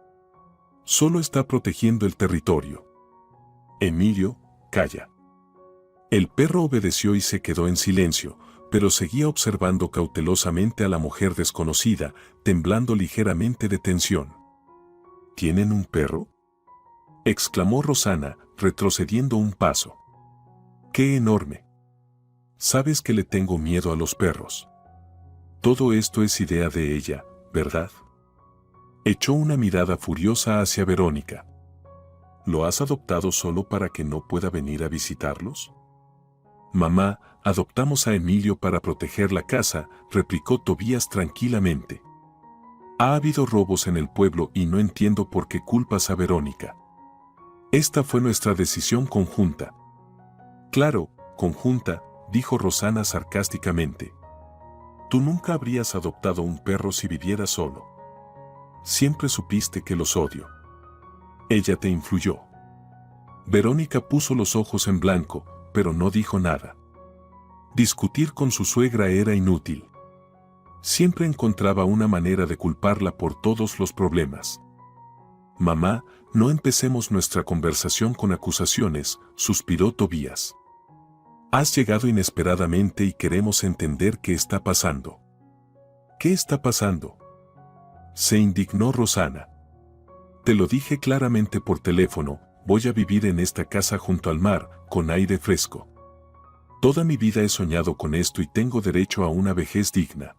[SPEAKER 2] Solo está protegiendo el territorio. Emilio, calla. El perro obedeció y se quedó en silencio, pero seguía observando cautelosamente a la mujer desconocida, temblando ligeramente de tensión. ¿Tienen un perro?, exclamó Rosana, retrocediendo un paso. ¡Qué enorme! Sabes que le tengo miedo a los perros. Todo esto es idea de ella, ¿verdad? Echó una mirada furiosa hacia Verónica. ¿Lo has adoptado solo para que no pueda venir a visitarlos? Mamá, adoptamos a Emilio para proteger la casa, replicó Tobías tranquilamente. Ha habido robos en el pueblo y no entiendo por qué culpas a Verónica. Esta fue nuestra decisión conjunta. Claro, conjunta, dijo Rosana sarcásticamente. Tú nunca habrías adoptado un perro si vivieras solo. Siempre supiste que los odio. Ella te influyó. Verónica puso los ojos en blanco, pero no dijo nada. Discutir con su suegra era inútil. Siempre encontraba una manera de culparla por todos los problemas. Mamá, no empecemos nuestra conversación con acusaciones, suspiró Tobías. Has llegado inesperadamente y queremos entender qué está pasando. ¿Qué está pasando?, se indignó Rosana. Te lo dije claramente por teléfono, voy a vivir en esta casa junto al mar, con aire fresco. Toda mi vida he soñado con esto y tengo derecho a una vejez digna.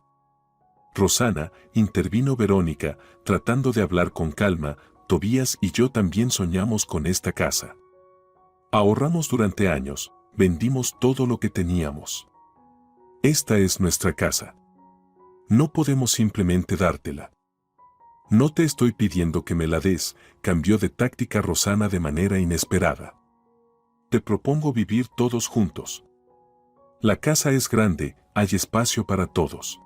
[SPEAKER 2] Rosana, intervino Verónica, tratando de hablar con calma. Tobías y yo también soñamos con esta casa. Ahorramos durante años, vendimos todo lo que teníamos. Esta es nuestra casa. No podemos simplemente dártela. No te estoy pidiendo que me la des, cambió de táctica Rosana de manera inesperada. Te propongo vivir todos juntos. La casa es grande, hay espacio para todos.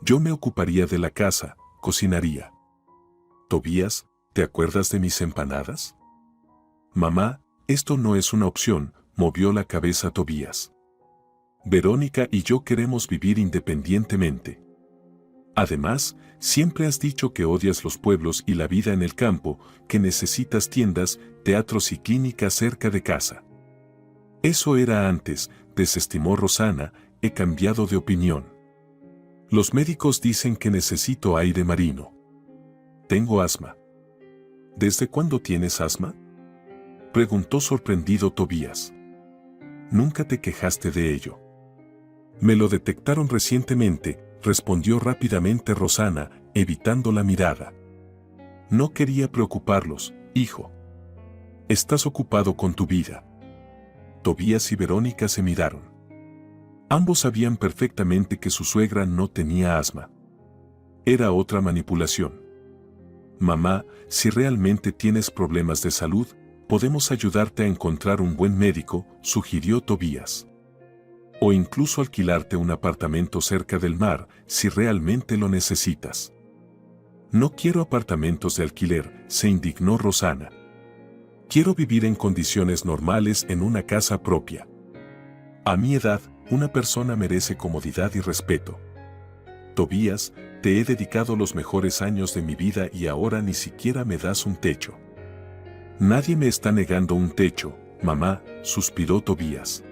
[SPEAKER 2] Yo me ocuparía de la casa, cocinaría. Tobías, ¿te acuerdas de mis empanadas? Mamá, esto no es una opción, movió la cabeza Tobías. Verónica y yo queremos vivir independientemente. Además, siempre has dicho que odias los pueblos y la vida en el campo, que necesitas tiendas, teatros y clínicas cerca de casa. Eso era antes, desestimó Rosana, he cambiado de opinión. Los médicos dicen que necesito aire marino. Tengo asma. ¿Desde cuándo tienes asma?, preguntó sorprendido Tobías. Nunca te quejaste de ello. Me lo detectaron recientemente, respondió rápidamente Rosana, evitando la mirada. No quería preocuparlos, hijo. Estás ocupado con tu vida. Tobías y Verónica se miraron. Ambos sabían perfectamente que su suegra no tenía asma. Era otra manipulación. Mamá, si realmente tienes problemas de salud, podemos ayudarte a encontrar un buen médico, sugirió Tobías. O incluso alquilarte un apartamento cerca del mar, si realmente lo necesitas. No quiero apartamentos de alquiler, se indignó Rosana. Quiero vivir en condiciones normales en una casa propia. A mi edad, una persona merece comodidad y respeto. Tobías, te he dedicado los mejores años de mi vida y ahora ni siquiera me das un techo. Nadie me está negando un techo, mamá, suspiró Tobías.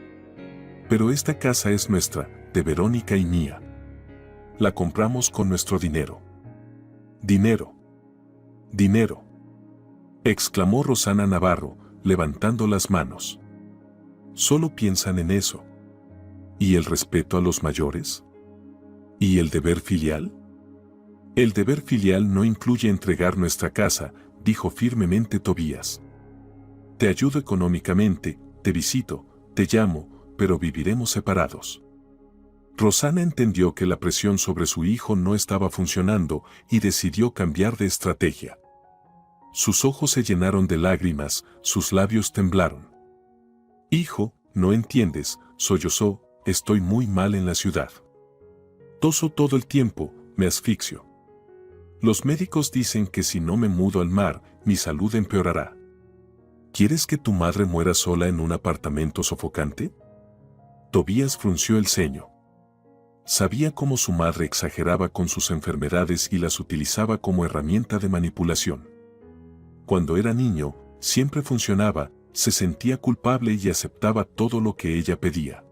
[SPEAKER 2] Pero esta casa es nuestra, de Verónica y mía. La compramos con nuestro dinero. ¿Dinero? Dinero, exclamó Rosana Navarro, levantando las manos. Solo piensan en eso. ¿Y el respeto a los mayores? ¿Y el deber filial? El deber filial no incluye entregar nuestra casa, dijo firmemente Tobías. Te ayudo económicamente, te visito, te llamo, pero viviremos separados. Rosana entendió que la presión sobre su hijo no estaba funcionando y decidió cambiar de estrategia. Sus ojos se llenaron de lágrimas, sus labios temblaron. Hijo, no entiendes, sollozó, estoy muy mal en la ciudad. Toso todo el tiempo, me asfixio. Los médicos dicen que si no me mudo al mar, mi salud empeorará. ¿Quieres que tu madre muera sola en un apartamento sofocante? Tobías frunció el ceño. Sabía cómo su madre exageraba con sus enfermedades y las utilizaba como herramienta de manipulación. Cuando era niño, siempre funcionaba, se sentía culpable y aceptaba todo lo que ella pedía.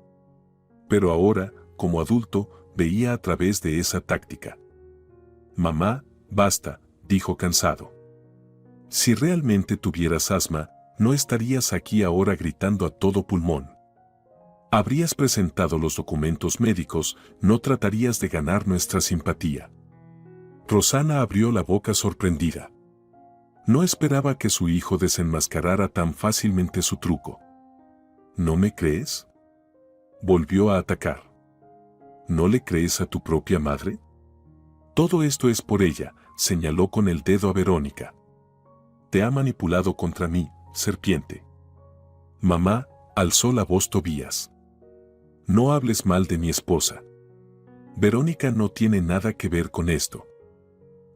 [SPEAKER 2] Pero ahora, como adulto, veía a través de esa táctica. Mamá, basta, dijo cansado. Si realmente tuvieras asma, no estarías aquí ahora gritando a todo pulmón. Habrías presentado los documentos médicos, no tratarías de ganar nuestra simpatía. Rosana abrió la boca sorprendida. No esperaba que su hijo desenmascarara tan fácilmente su truco. ¿No me crees? Volvió a atacar. ¿No le crees a tu propia madre? Todo esto es por ella, señaló con el dedo a Verónica. Te ha manipulado contra mí, serpiente. Mamá, alzó la voz Tobías. No hables mal de mi esposa. Verónica no tiene nada que ver con esto.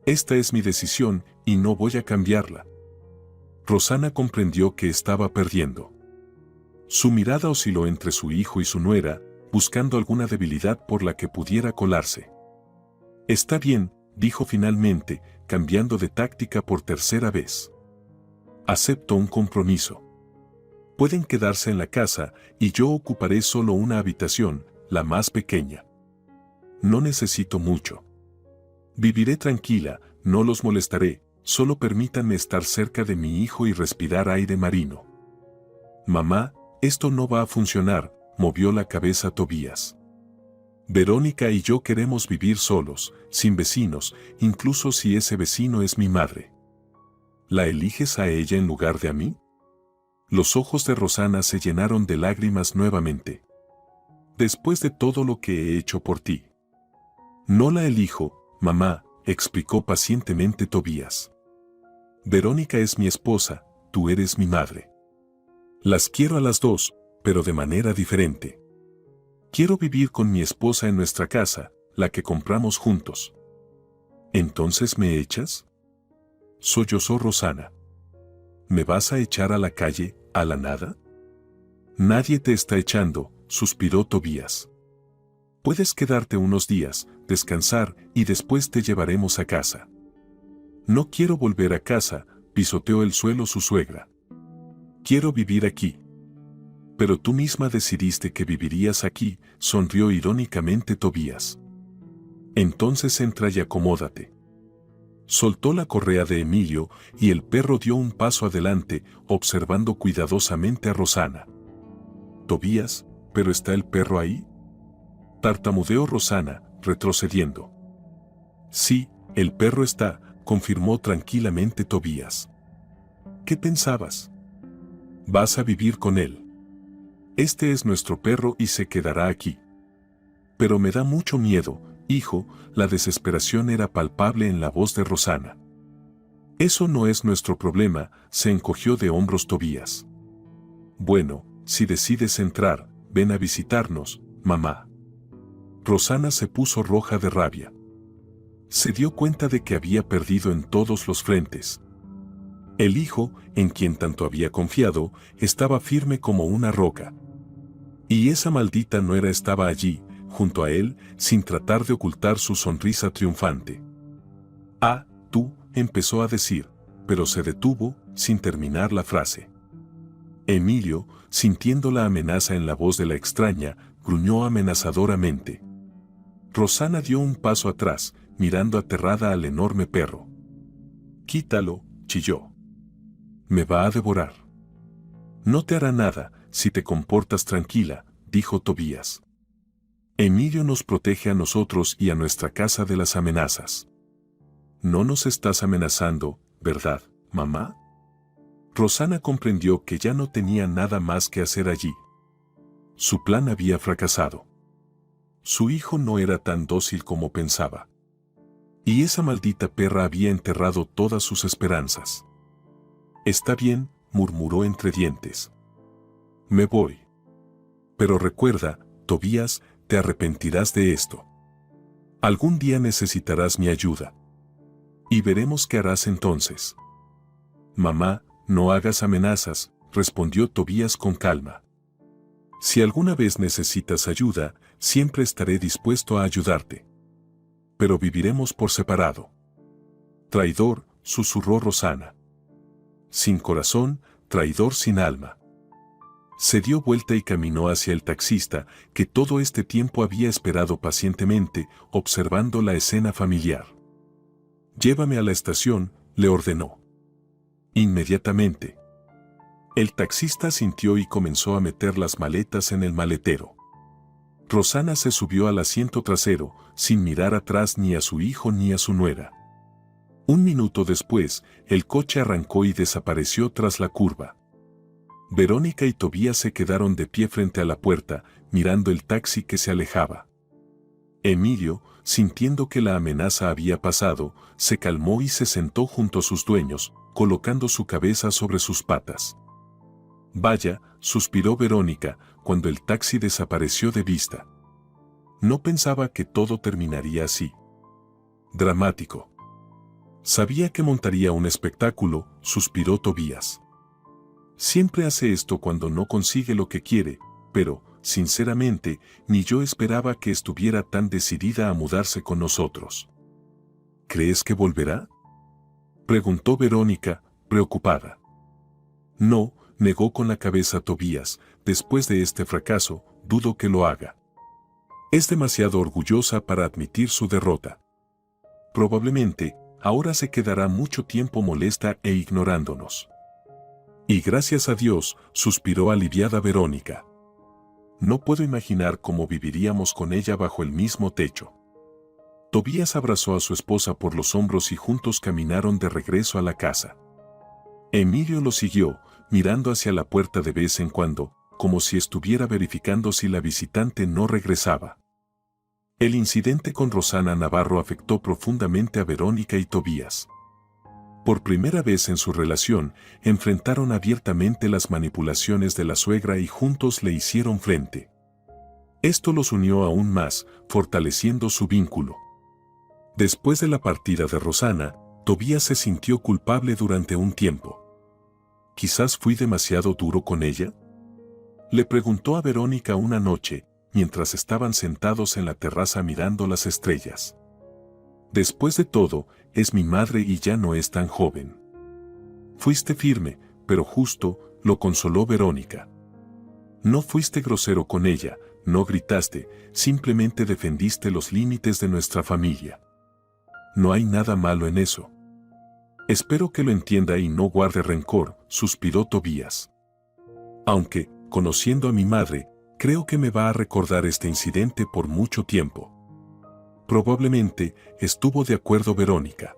[SPEAKER 2] Esta es mi decisión y no voy a cambiarla. Rosana comprendió que estaba perdiendo. Su mirada osciló entre su hijo y su nuera, buscando alguna debilidad por la que pudiera colarse. Está bien, dijo finalmente, cambiando de táctica por tercera vez. Acepto un compromiso. Pueden quedarse en la casa y yo ocuparé solo una habitación, la más pequeña. No necesito mucho. Viviré tranquila, no los molestaré, solo permítanme estar cerca de mi hijo y respirar aire marino. Mamá, esto no va a funcionar, movió la cabeza Tobías. Verónica y yo queremos vivir solos, sin vecinos, incluso si ese vecino es mi madre. ¿La eliges a ella en lugar de a mí? Los ojos de Rosana se llenaron de lágrimas nuevamente. Después de todo lo que he hecho por ti. No la elijo, mamá, explicó pacientemente Tobías. Verónica es mi esposa, tú eres mi madre. Las quiero a las dos, pero de manera diferente. Quiero vivir con mi esposa en nuestra casa, la que compramos juntos. ¿Entonces me echas? Sollozó Rosana. ¿Me vas a echar a la calle, a la nada? Nadie te está echando, suspiró Tobías. Puedes quedarte unos días, descansar y después te llevaremos a casa. No quiero volver a casa, pisoteó el suelo su suegra. Quiero vivir aquí. Pero tú misma decidiste que vivirías aquí, sonrió irónicamente Tobías. Entonces entra y acomódate. Soltó la correa de Emilio y el perro dio un paso adelante, observando cuidadosamente a Rosana. Tobías, ¿pero está el perro ahí? Tartamudeó Rosana, retrocediendo. Sí, el perro está, confirmó tranquilamente Tobías. ¿Qué pensabas? Vas a vivir con él. Este es nuestro perro y se quedará aquí. Pero me da mucho miedo, hijo, la desesperación era palpable en la voz de Rosana. Eso no es nuestro problema, se encogió de hombros Tobías. Bueno, si decides entrar, ven a visitarnos, mamá. Rosana se puso roja de rabia. Se dio cuenta de que había perdido en todos los frentes. El hijo, en quien tanto había confiado, estaba firme como una roca. Y esa maldita nuera estaba allí, junto a él, sin tratar de ocultar su sonrisa triunfante. Ah, tú, empezó a decir, pero se detuvo, sin terminar la frase. Emilio, sintiendo la amenaza en la voz de la extraña, gruñó amenazadoramente. Rosana dio un paso atrás, mirando aterrada al enorme perro. Quítalo, chilló. Me va a devorar. No te hará nada si te comportas tranquila, dijo Tobías. Emilio nos protege a nosotros y a nuestra casa de las amenazas. No nos estás amenazando, ¿verdad, mamá? Rosana comprendió que ya no tenía nada más que hacer allí. Su plan había fracasado. Su hijo no era tan dócil como pensaba. Y esa maldita perra había enterrado todas sus esperanzas. Está bien, murmuró entre dientes. Me voy. Pero recuerda, Tobías, te arrepentirás de esto. Algún día necesitarás mi ayuda. Y veremos qué harás entonces. Mamá, no hagas amenazas, respondió Tobías con calma. Si alguna vez necesitas ayuda, siempre estaré dispuesto a ayudarte. Pero viviremos por separado. Traidor, susurró Rosana. Sin corazón, traidor sin alma. Se dio vuelta y caminó hacia el taxista, que todo este tiempo había esperado pacientemente, observando la escena familiar. Llévame a la estación, le ordenó. Inmediatamente. El taxista asintió y comenzó a meter las maletas en el maletero. Rosana se subió al asiento trasero, sin mirar atrás ni a su hijo ni a su nuera. Un minuto después, el coche arrancó y desapareció tras la curva. Verónica y Tobías se quedaron de pie frente a la puerta, mirando el taxi que se alejaba. Emilio, sintiendo que la amenaza había pasado, se calmó y se sentó junto a sus dueños, colocando su cabeza sobre sus patas. Vaya, suspiró Verónica, cuando el taxi desapareció de vista. No pensaba que todo terminaría así. Dramático. Sabía que montaría un espectáculo, suspiró Tobías. Siempre hace esto cuando no consigue lo que quiere, pero, sinceramente, ni yo esperaba que estuviera tan decidida a mudarse con nosotros. ¿Crees que volverá?, preguntó Verónica, preocupada. No, negó con la cabeza Tobías, después de este fracaso, dudo que lo haga. Es demasiado orgullosa para admitir su derrota. Probablemente, ahora se quedará mucho tiempo molesta e ignorándonos. Y gracias a Dios, suspiró aliviada Verónica. No puedo imaginar cómo viviríamos con ella bajo el mismo techo. Tobías abrazó a su esposa por los hombros y juntos caminaron de regreso a la casa. Emilio lo siguió, mirando hacia la puerta de vez en cuando, como si estuviera verificando si la visitante no regresaba. El incidente con Rosana Navarro afectó profundamente a Verónica y Tobías. Por primera vez en su relación, enfrentaron abiertamente las manipulaciones de la suegra y juntos le hicieron frente. Esto los unió aún más, fortaleciendo su vínculo. Después de la partida de Rosana, Tobías se sintió culpable durante un tiempo. ¿Quizás fui demasiado duro con ella?, le preguntó a Verónica una noche, mientras estaban sentados en la terraza mirando las estrellas. Después de todo, es mi madre y ya no es tan joven. Fuiste firme, pero justo, lo consoló Verónica. No fuiste grosero con ella, no gritaste, simplemente defendiste los límites de nuestra familia. No hay nada malo en eso. Espero que lo entienda y no guarde rencor, suspiró Tobías. Aunque, conociendo a mi madre, creo que me va a recordar este incidente por mucho tiempo. Probablemente, estuvo de acuerdo Verónica.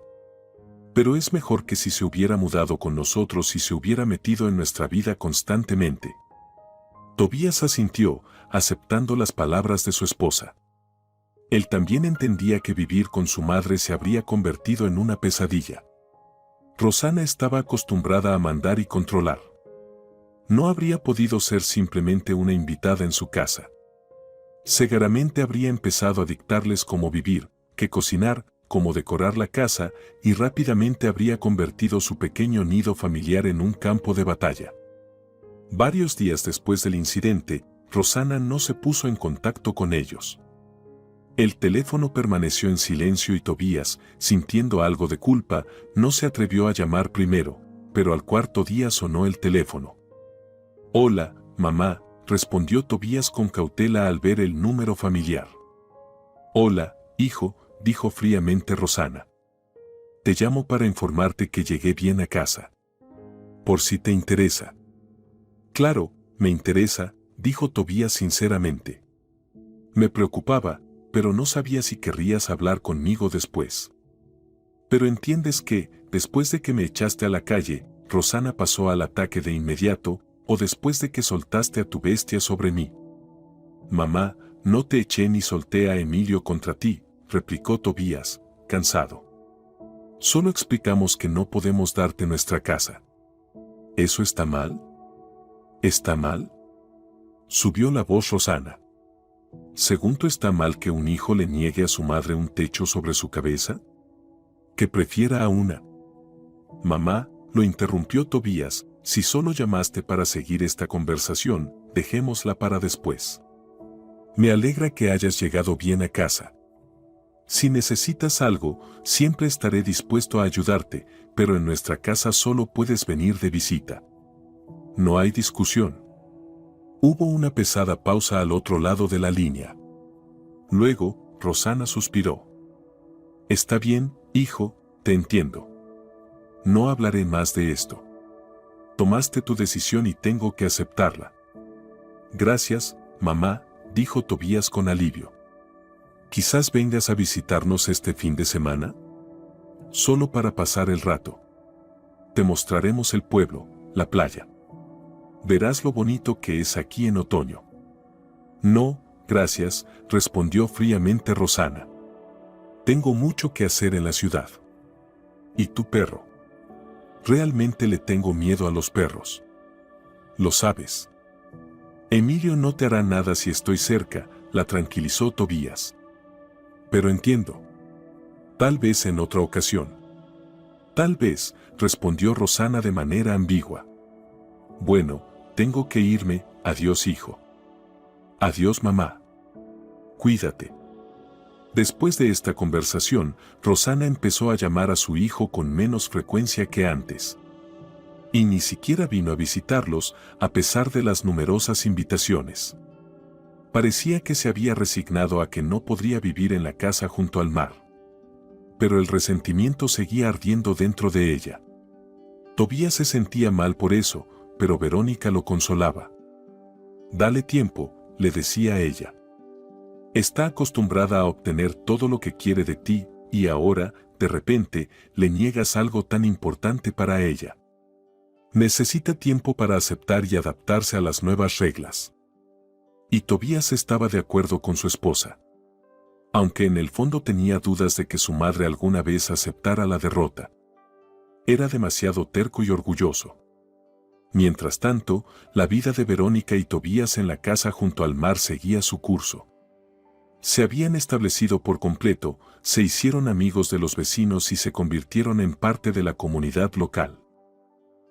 [SPEAKER 2] Pero es mejor que si se hubiera mudado con nosotros y se hubiera metido en nuestra vida constantemente. Tobías asintió, aceptando las palabras de su esposa. Él también entendía que vivir con su madre se habría convertido en una pesadilla. Rosana estaba acostumbrada a mandar y controlar. No habría podido ser simplemente una invitada en su casa. Seguramente habría empezado a dictarles cómo vivir, qué cocinar, cómo decorar la casa, y rápidamente habría convertido su pequeño nido familiar en un campo de batalla. Varios días después del incidente, Rosana no se puso en contacto con ellos. El teléfono permaneció en silencio y Tobías, sintiendo algo de culpa, no se atrevió a llamar primero, pero al cuarto día sonó el teléfono. «Hola, mamá», respondió Tobías con cautela al ver el número familiar. «Hola, hijo», dijo fríamente Rosana. te llamo para informarte que llegué bien a casa. Por si te interesa. Claro, me interesa, dijo Tobías sinceramente. Me preocupaba, pero no sabía si querrías hablar conmigo después. Pero entiendes que, después de que me echaste a la calle, Rosana pasó al ataque de inmediato, o después de que soltaste a tu bestia sobre mí. Mamá, no te eché ni solté a Emilio contra ti, replicó Tobías, cansado. Solo explicamos que no podemos darte nuestra casa. ¿Eso está mal? ¿Está mal? Subió la voz Rosana. ¿Según tú está mal que un hijo le niegue a su madre un techo sobre su cabeza? ¿Que prefiera a una? Mamá, lo interrumpió Tobías, si solo llamaste para seguir esta conversación, dejémosla para después. Me alegra que hayas llegado bien a casa. Si necesitas algo, siempre estaré dispuesto a ayudarte, pero en nuestra casa solo puedes venir de visita. No hay discusión. Hubo una pesada pausa al otro lado de la línea. Luego, Rosana suspiró. Está bien, hijo, te entiendo. No hablaré más de esto. Tomaste tu decisión y tengo que aceptarla. Gracias, mamá, dijo Tobías con alivio. Quizás vengas a visitarnos este fin de semana. Solo para pasar el rato. Te mostraremos el pueblo, la playa. Verás lo bonito que es aquí en otoño. No, gracias, respondió fríamente Rosana. Tengo mucho que hacer en la ciudad. ¿Y tu perro? Realmente le tengo miedo a los perros. Lo sabes. Emilio no te hará nada si estoy cerca, la tranquilizó Tobías. Pero entiendo. Tal vez en otra ocasión. Tal vez, respondió Rosana de manera ambigua. Bueno, tengo que irme, adiós hijo. Adiós mamá. Cuídate. Después de esta conversación, Rosana empezó a llamar a su hijo con menos frecuencia que antes. Y ni siquiera vino a visitarlos, a pesar de las numerosas invitaciones. Parecía que se había resignado a que no podría vivir en la casa junto al mar. Pero el resentimiento seguía ardiendo dentro de ella. Tobías se sentía mal por eso, pero Verónica lo consolaba. Dale tiempo, le decía ella. Está acostumbrada a obtener todo lo que quiere de ti, y ahora, de repente, le niegas algo tan importante para ella. Necesita tiempo para aceptar y adaptarse a las nuevas reglas. Y Tobías estaba de acuerdo con su esposa. Aunque en el fondo tenía dudas de que su madre alguna vez aceptara la derrota. Era demasiado terco y orgulloso. Mientras tanto, la vida de Verónica y Tobías en la casa junto al mar seguía su curso. Se habían establecido por completo, se hicieron amigos de los vecinos y se convirtieron en parte de la comunidad local.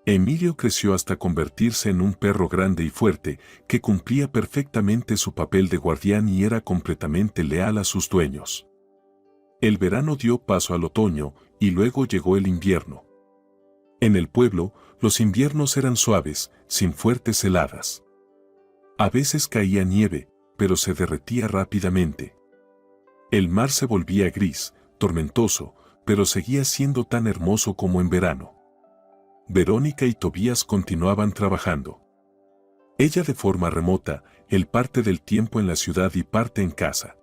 [SPEAKER 2] Emilio creció hasta convertirse en un perro grande y fuerte, que cumplía perfectamente su papel de guardián y era completamente leal a sus dueños. El verano dio paso al otoño, y luego llegó el invierno. En el pueblo, los inviernos eran suaves, sin fuertes heladas. A veces caía nieve, pero se derretía rápidamente. El mar se volvía gris, tormentoso, pero seguía siendo tan hermoso como en verano. Verónica y Tobías continuaban trabajando. Ella de forma remota, él parte del tiempo en la ciudad y parte en casa.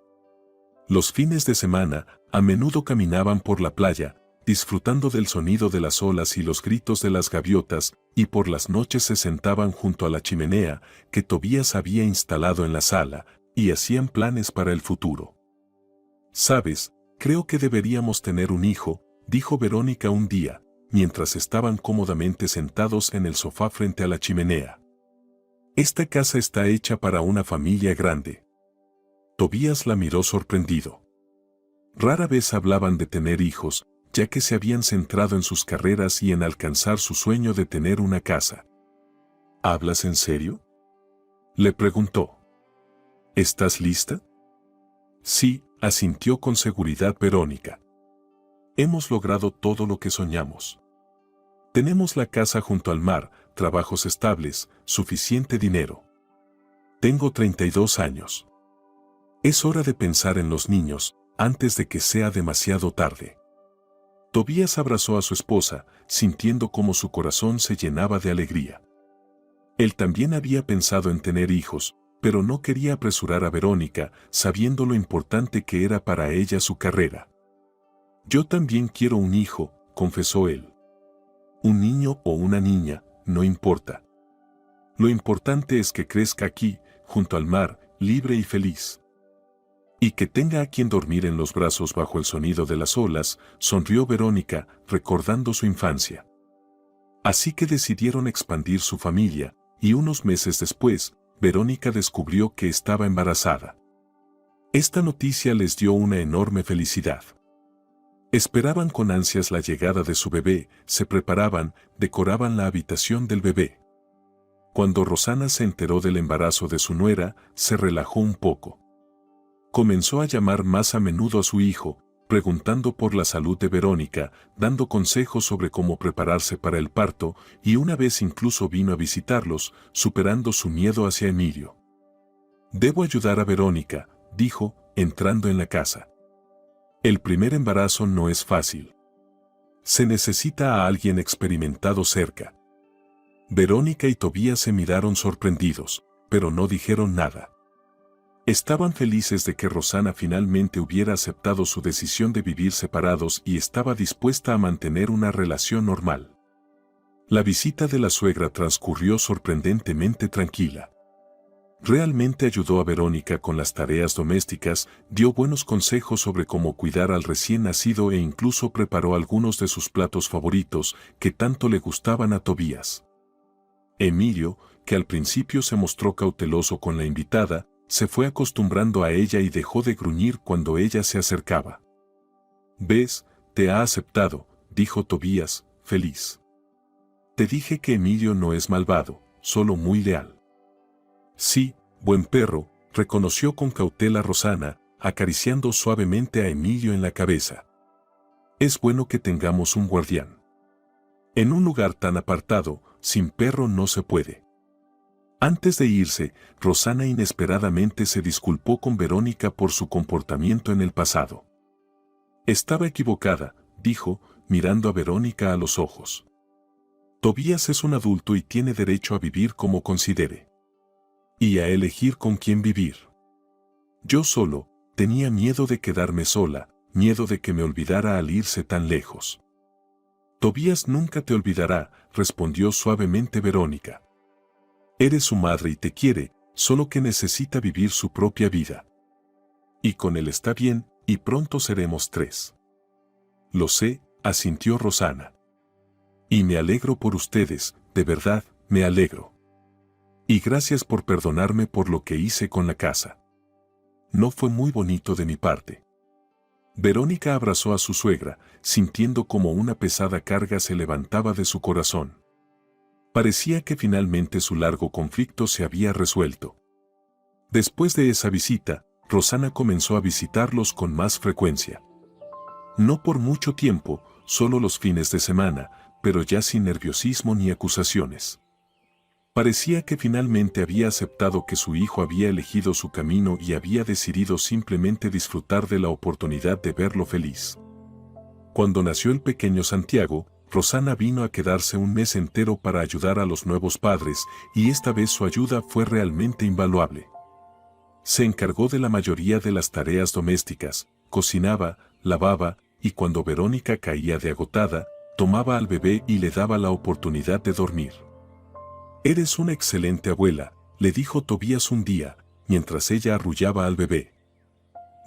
[SPEAKER 2] Los fines de semana, a menudo caminaban por la playa, disfrutando del sonido de las olas y los gritos de las gaviotas, y por las noches se sentaban junto a la chimenea que Tobías había instalado en la sala, y hacían planes para el futuro. «Sabes, creo que deberíamos tener un hijo», dijo Verónica un día, mientras estaban cómodamente sentados en el sofá frente a la chimenea. «Esta casa está hecha para una familia grande». Tobías la miró sorprendido. Rara vez hablaban de tener hijos, ya que se habían centrado en sus carreras y en alcanzar su sueño de tener una casa. ¿Hablas en serio?, le preguntó. ¿Estás lista? Sí, asintió con seguridad Verónica. Hemos logrado todo lo que soñamos. Tenemos la casa junto al mar, trabajos estables, suficiente dinero. Tengo 32 años. Es hora de pensar en los niños, antes de que sea demasiado tarde. Tobías abrazó a su esposa, sintiendo cómo su corazón se llenaba de alegría. Él también había pensado en tener hijos, pero no quería apresurar a Verónica, sabiendo lo importante que era para ella su carrera. Yo también quiero un hijo, confesó él. Un niño o una niña, no importa. Lo importante es que crezca aquí, junto al mar, libre y feliz. Y que tenga a quien dormir en los brazos bajo el sonido de las olas, sonrió Verónica, recordando su infancia. Así que decidieron expandir su familia, y unos meses después, Verónica descubrió que estaba embarazada. Esta noticia les dio una enorme felicidad. Esperaban con ansias la llegada de su bebé, se preparaban, decoraban la habitación del bebé. Cuando Rosana se enteró del embarazo de su nuera, se relajó un poco. Comenzó a llamar más a menudo a su hijo, preguntando por la salud de Verónica, dando consejos sobre cómo prepararse para el parto, y una vez incluso vino a visitarlos, superando su miedo hacia Emilio. «Debo ayudar a Verónica», dijo, entrando en la casa. «El primer embarazo no es fácil. Se necesita a alguien experimentado cerca». Verónica y Tobías se miraron sorprendidos, pero no dijeron nada. Estaban felices de que Rosana finalmente hubiera aceptado su decisión de vivir separados y estaba dispuesta a mantener una relación normal. La visita de la suegra transcurrió sorprendentemente tranquila. Realmente ayudó a Verónica con las tareas domésticas, dio buenos consejos sobre cómo cuidar al recién nacido e incluso preparó algunos de sus platos favoritos que tanto le gustaban a Tobías. Emilio, que al principio se mostró cauteloso con la invitada, se fue acostumbrando a ella y dejó de gruñir cuando ella se acercaba. «¿Ves? Te ha aceptado», dijo Tobías, feliz. «Te dije que Emilio no es malvado, solo muy leal». «Sí, buen perro», reconoció con cautela Rosana, acariciando suavemente a Emilio en la cabeza. «Es bueno que tengamos un guardián. En un lugar tan apartado, sin perro no se puede». Antes de irse, Rosana inesperadamente se disculpó con Verónica por su comportamiento en el pasado. «Estaba equivocada», dijo, mirando a Verónica a los ojos. «Tobías es un adulto y tiene derecho a vivir como considere. Y a elegir con quién vivir. Yo solo, tenía miedo de quedarme sola, miedo de que me olvidara al irse tan lejos». «Tobías nunca te olvidará», respondió suavemente Verónica. «Eres su madre y te quiere, solo que necesita vivir su propia vida. Y con él está bien, y pronto seremos 3. «Lo sé», asintió Rosana. «Y me alegro por ustedes, de verdad, me alegro. Y gracias por perdonarme por lo que hice con la casa. No fue muy bonito de mi parte». Verónica abrazó a su suegra, sintiendo como una pesada carga se levantaba de su corazón. Parecía que finalmente su largo conflicto se había resuelto. Después de esa visita, Rosana comenzó a visitarlos con más frecuencia. No por mucho tiempo, solo los fines de semana, pero ya sin nerviosismo ni acusaciones. Parecía que finalmente había aceptado que su hijo había elegido su camino y había decidido simplemente disfrutar de la oportunidad de verlo feliz. Cuando nació el pequeño Santiago, Rosana vino a quedarse un mes entero para ayudar a los nuevos padres, y esta vez su ayuda fue realmente invaluable. Se encargó de la mayoría de las tareas domésticas, cocinaba, lavaba, y cuando Verónica caía de agotada, tomaba al bebé y le daba la oportunidad de dormir. «Eres una excelente abuela», le dijo Tobías un día, mientras ella arrullaba al bebé.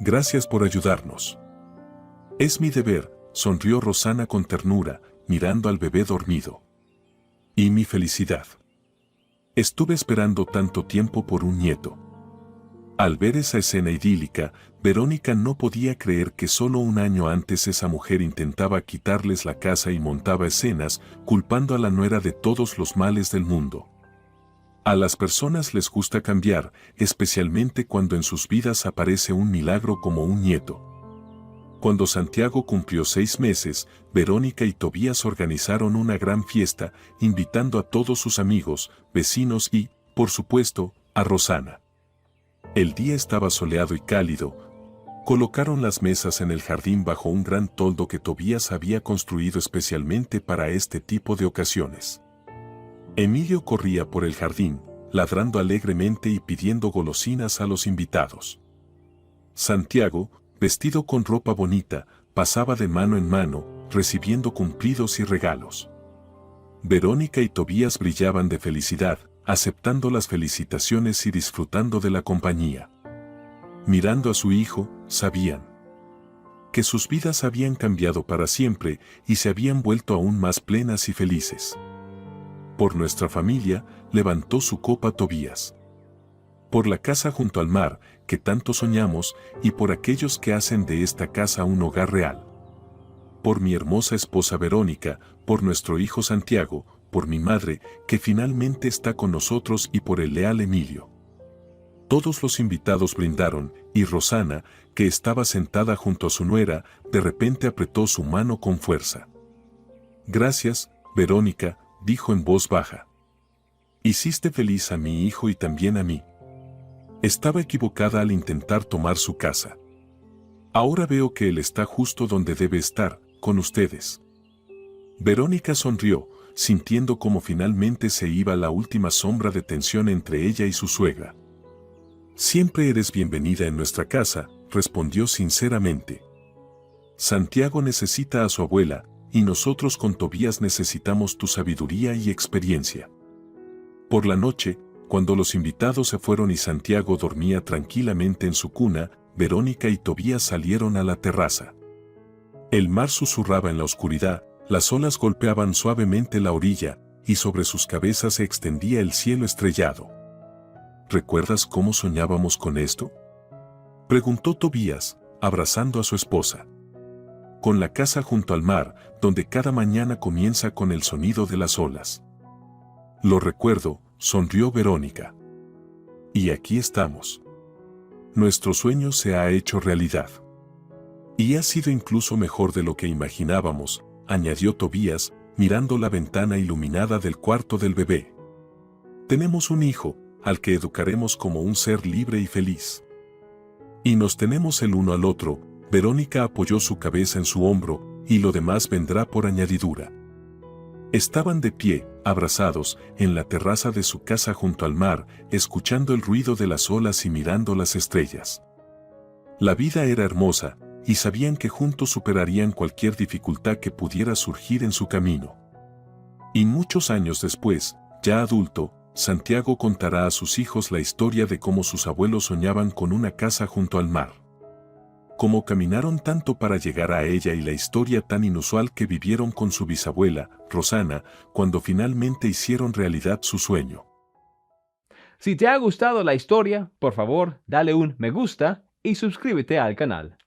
[SPEAKER 2] «Gracias por ayudarnos». «Es mi deber», sonrió Rosana con ternura, mirando al bebé dormido. «Y mi felicidad. Estuve esperando tanto tiempo por un nieto». Al ver esa escena idílica, Verónica no podía creer que solo un año antes esa mujer intentaba quitarles la casa y montaba escenas, culpando a la nuera de todos los males del mundo. A las personas les gusta cambiar, especialmente cuando en sus vidas aparece un milagro como un nieto. Cuando Santiago cumplió 6 meses, Verónica y Tobías organizaron una gran fiesta, invitando a todos sus amigos, vecinos y, por supuesto, a Rosana. El día estaba soleado y cálido, Colocaron las mesas en el jardín bajo un gran toldo que Tobías había construido especialmente para este tipo de ocasiones. Emilio corría por el jardín, ladrando alegremente y pidiendo golosinas a los invitados. Santiago, vestido con ropa bonita, pasaba de mano en mano, recibiendo cumplidos y regalos. Verónica y Tobías brillaban de felicidad, aceptando las felicitaciones y disfrutando de la compañía. Mirando a su hijo, sabían que sus vidas habían cambiado para siempre y se habían vuelto aún más plenas y felices. Por nuestra familia, levantó su copa Tobías. Por la casa junto al mar, que tanto soñamos, y por aquellos que hacen de esta casa un hogar real. Por mi hermosa esposa Verónica, por nuestro hijo Santiago, por mi madre, que finalmente está con nosotros, y por el leal Emilio. Todos los invitados brindaron, y Rosana, que estaba sentada junto a su nuera, de repente apretó su mano con fuerza. Gracias, Verónica, dijo en voz baja. Hiciste feliz a mi hijo y también a mí. Estaba equivocada al intentar tomar su casa. Ahora veo que él está justo donde debe estar, con ustedes. Verónica sonrió, sintiendo como finalmente se iba la última sombra de tensión entre ella y su suegra. Siempre eres bienvenida en nuestra casa, respondió sinceramente. Santiago necesita a su abuela, y nosotros con Tobías necesitamos tu sabiduría y experiencia. Por la noche, cuando los invitados se fueron y Santiago dormía tranquilamente en su cuna, Verónica y Tobías salieron a la terraza. El mar susurraba en la oscuridad, las olas golpeaban suavemente la orilla, y sobre sus cabezas se extendía el cielo estrellado. ¿Recuerdas cómo soñábamos con esto?, preguntó Tobías, abrazando a su esposa. Con la casa junto al mar, donde cada mañana comienza con el sonido de las olas. Lo recuerdo, sonrió Verónica. Y aquí estamos. Nuestro sueño se ha hecho realidad. Y ha sido incluso mejor de lo que imaginábamos, añadió Tobías, mirando la ventana iluminada del cuarto del bebé. Tenemos un hijo, al que educaremos como un ser libre y feliz. Y nos tenemos el uno al otro. Verónica apoyó su cabeza en su hombro, y lo demás vendrá por añadidura. Estaban de pie, abrazados, en la terraza de su casa junto al mar, escuchando el ruido de las olas y mirando las estrellas. La vida era hermosa, y sabían que juntos superarían cualquier dificultad que pudiera surgir en su camino. Y muchos años después, ya adulto, Santiago contará a sus hijos la historia de cómo sus abuelos soñaban con una casa junto al mar. Cómo caminaron tanto para llegar a ella y la historia tan inusual que vivieron con su bisabuela, Rosana, cuando finalmente hicieron realidad su sueño.
[SPEAKER 1] Si te ha gustado la historia, por favor, dale un me gusta y suscríbete al canal.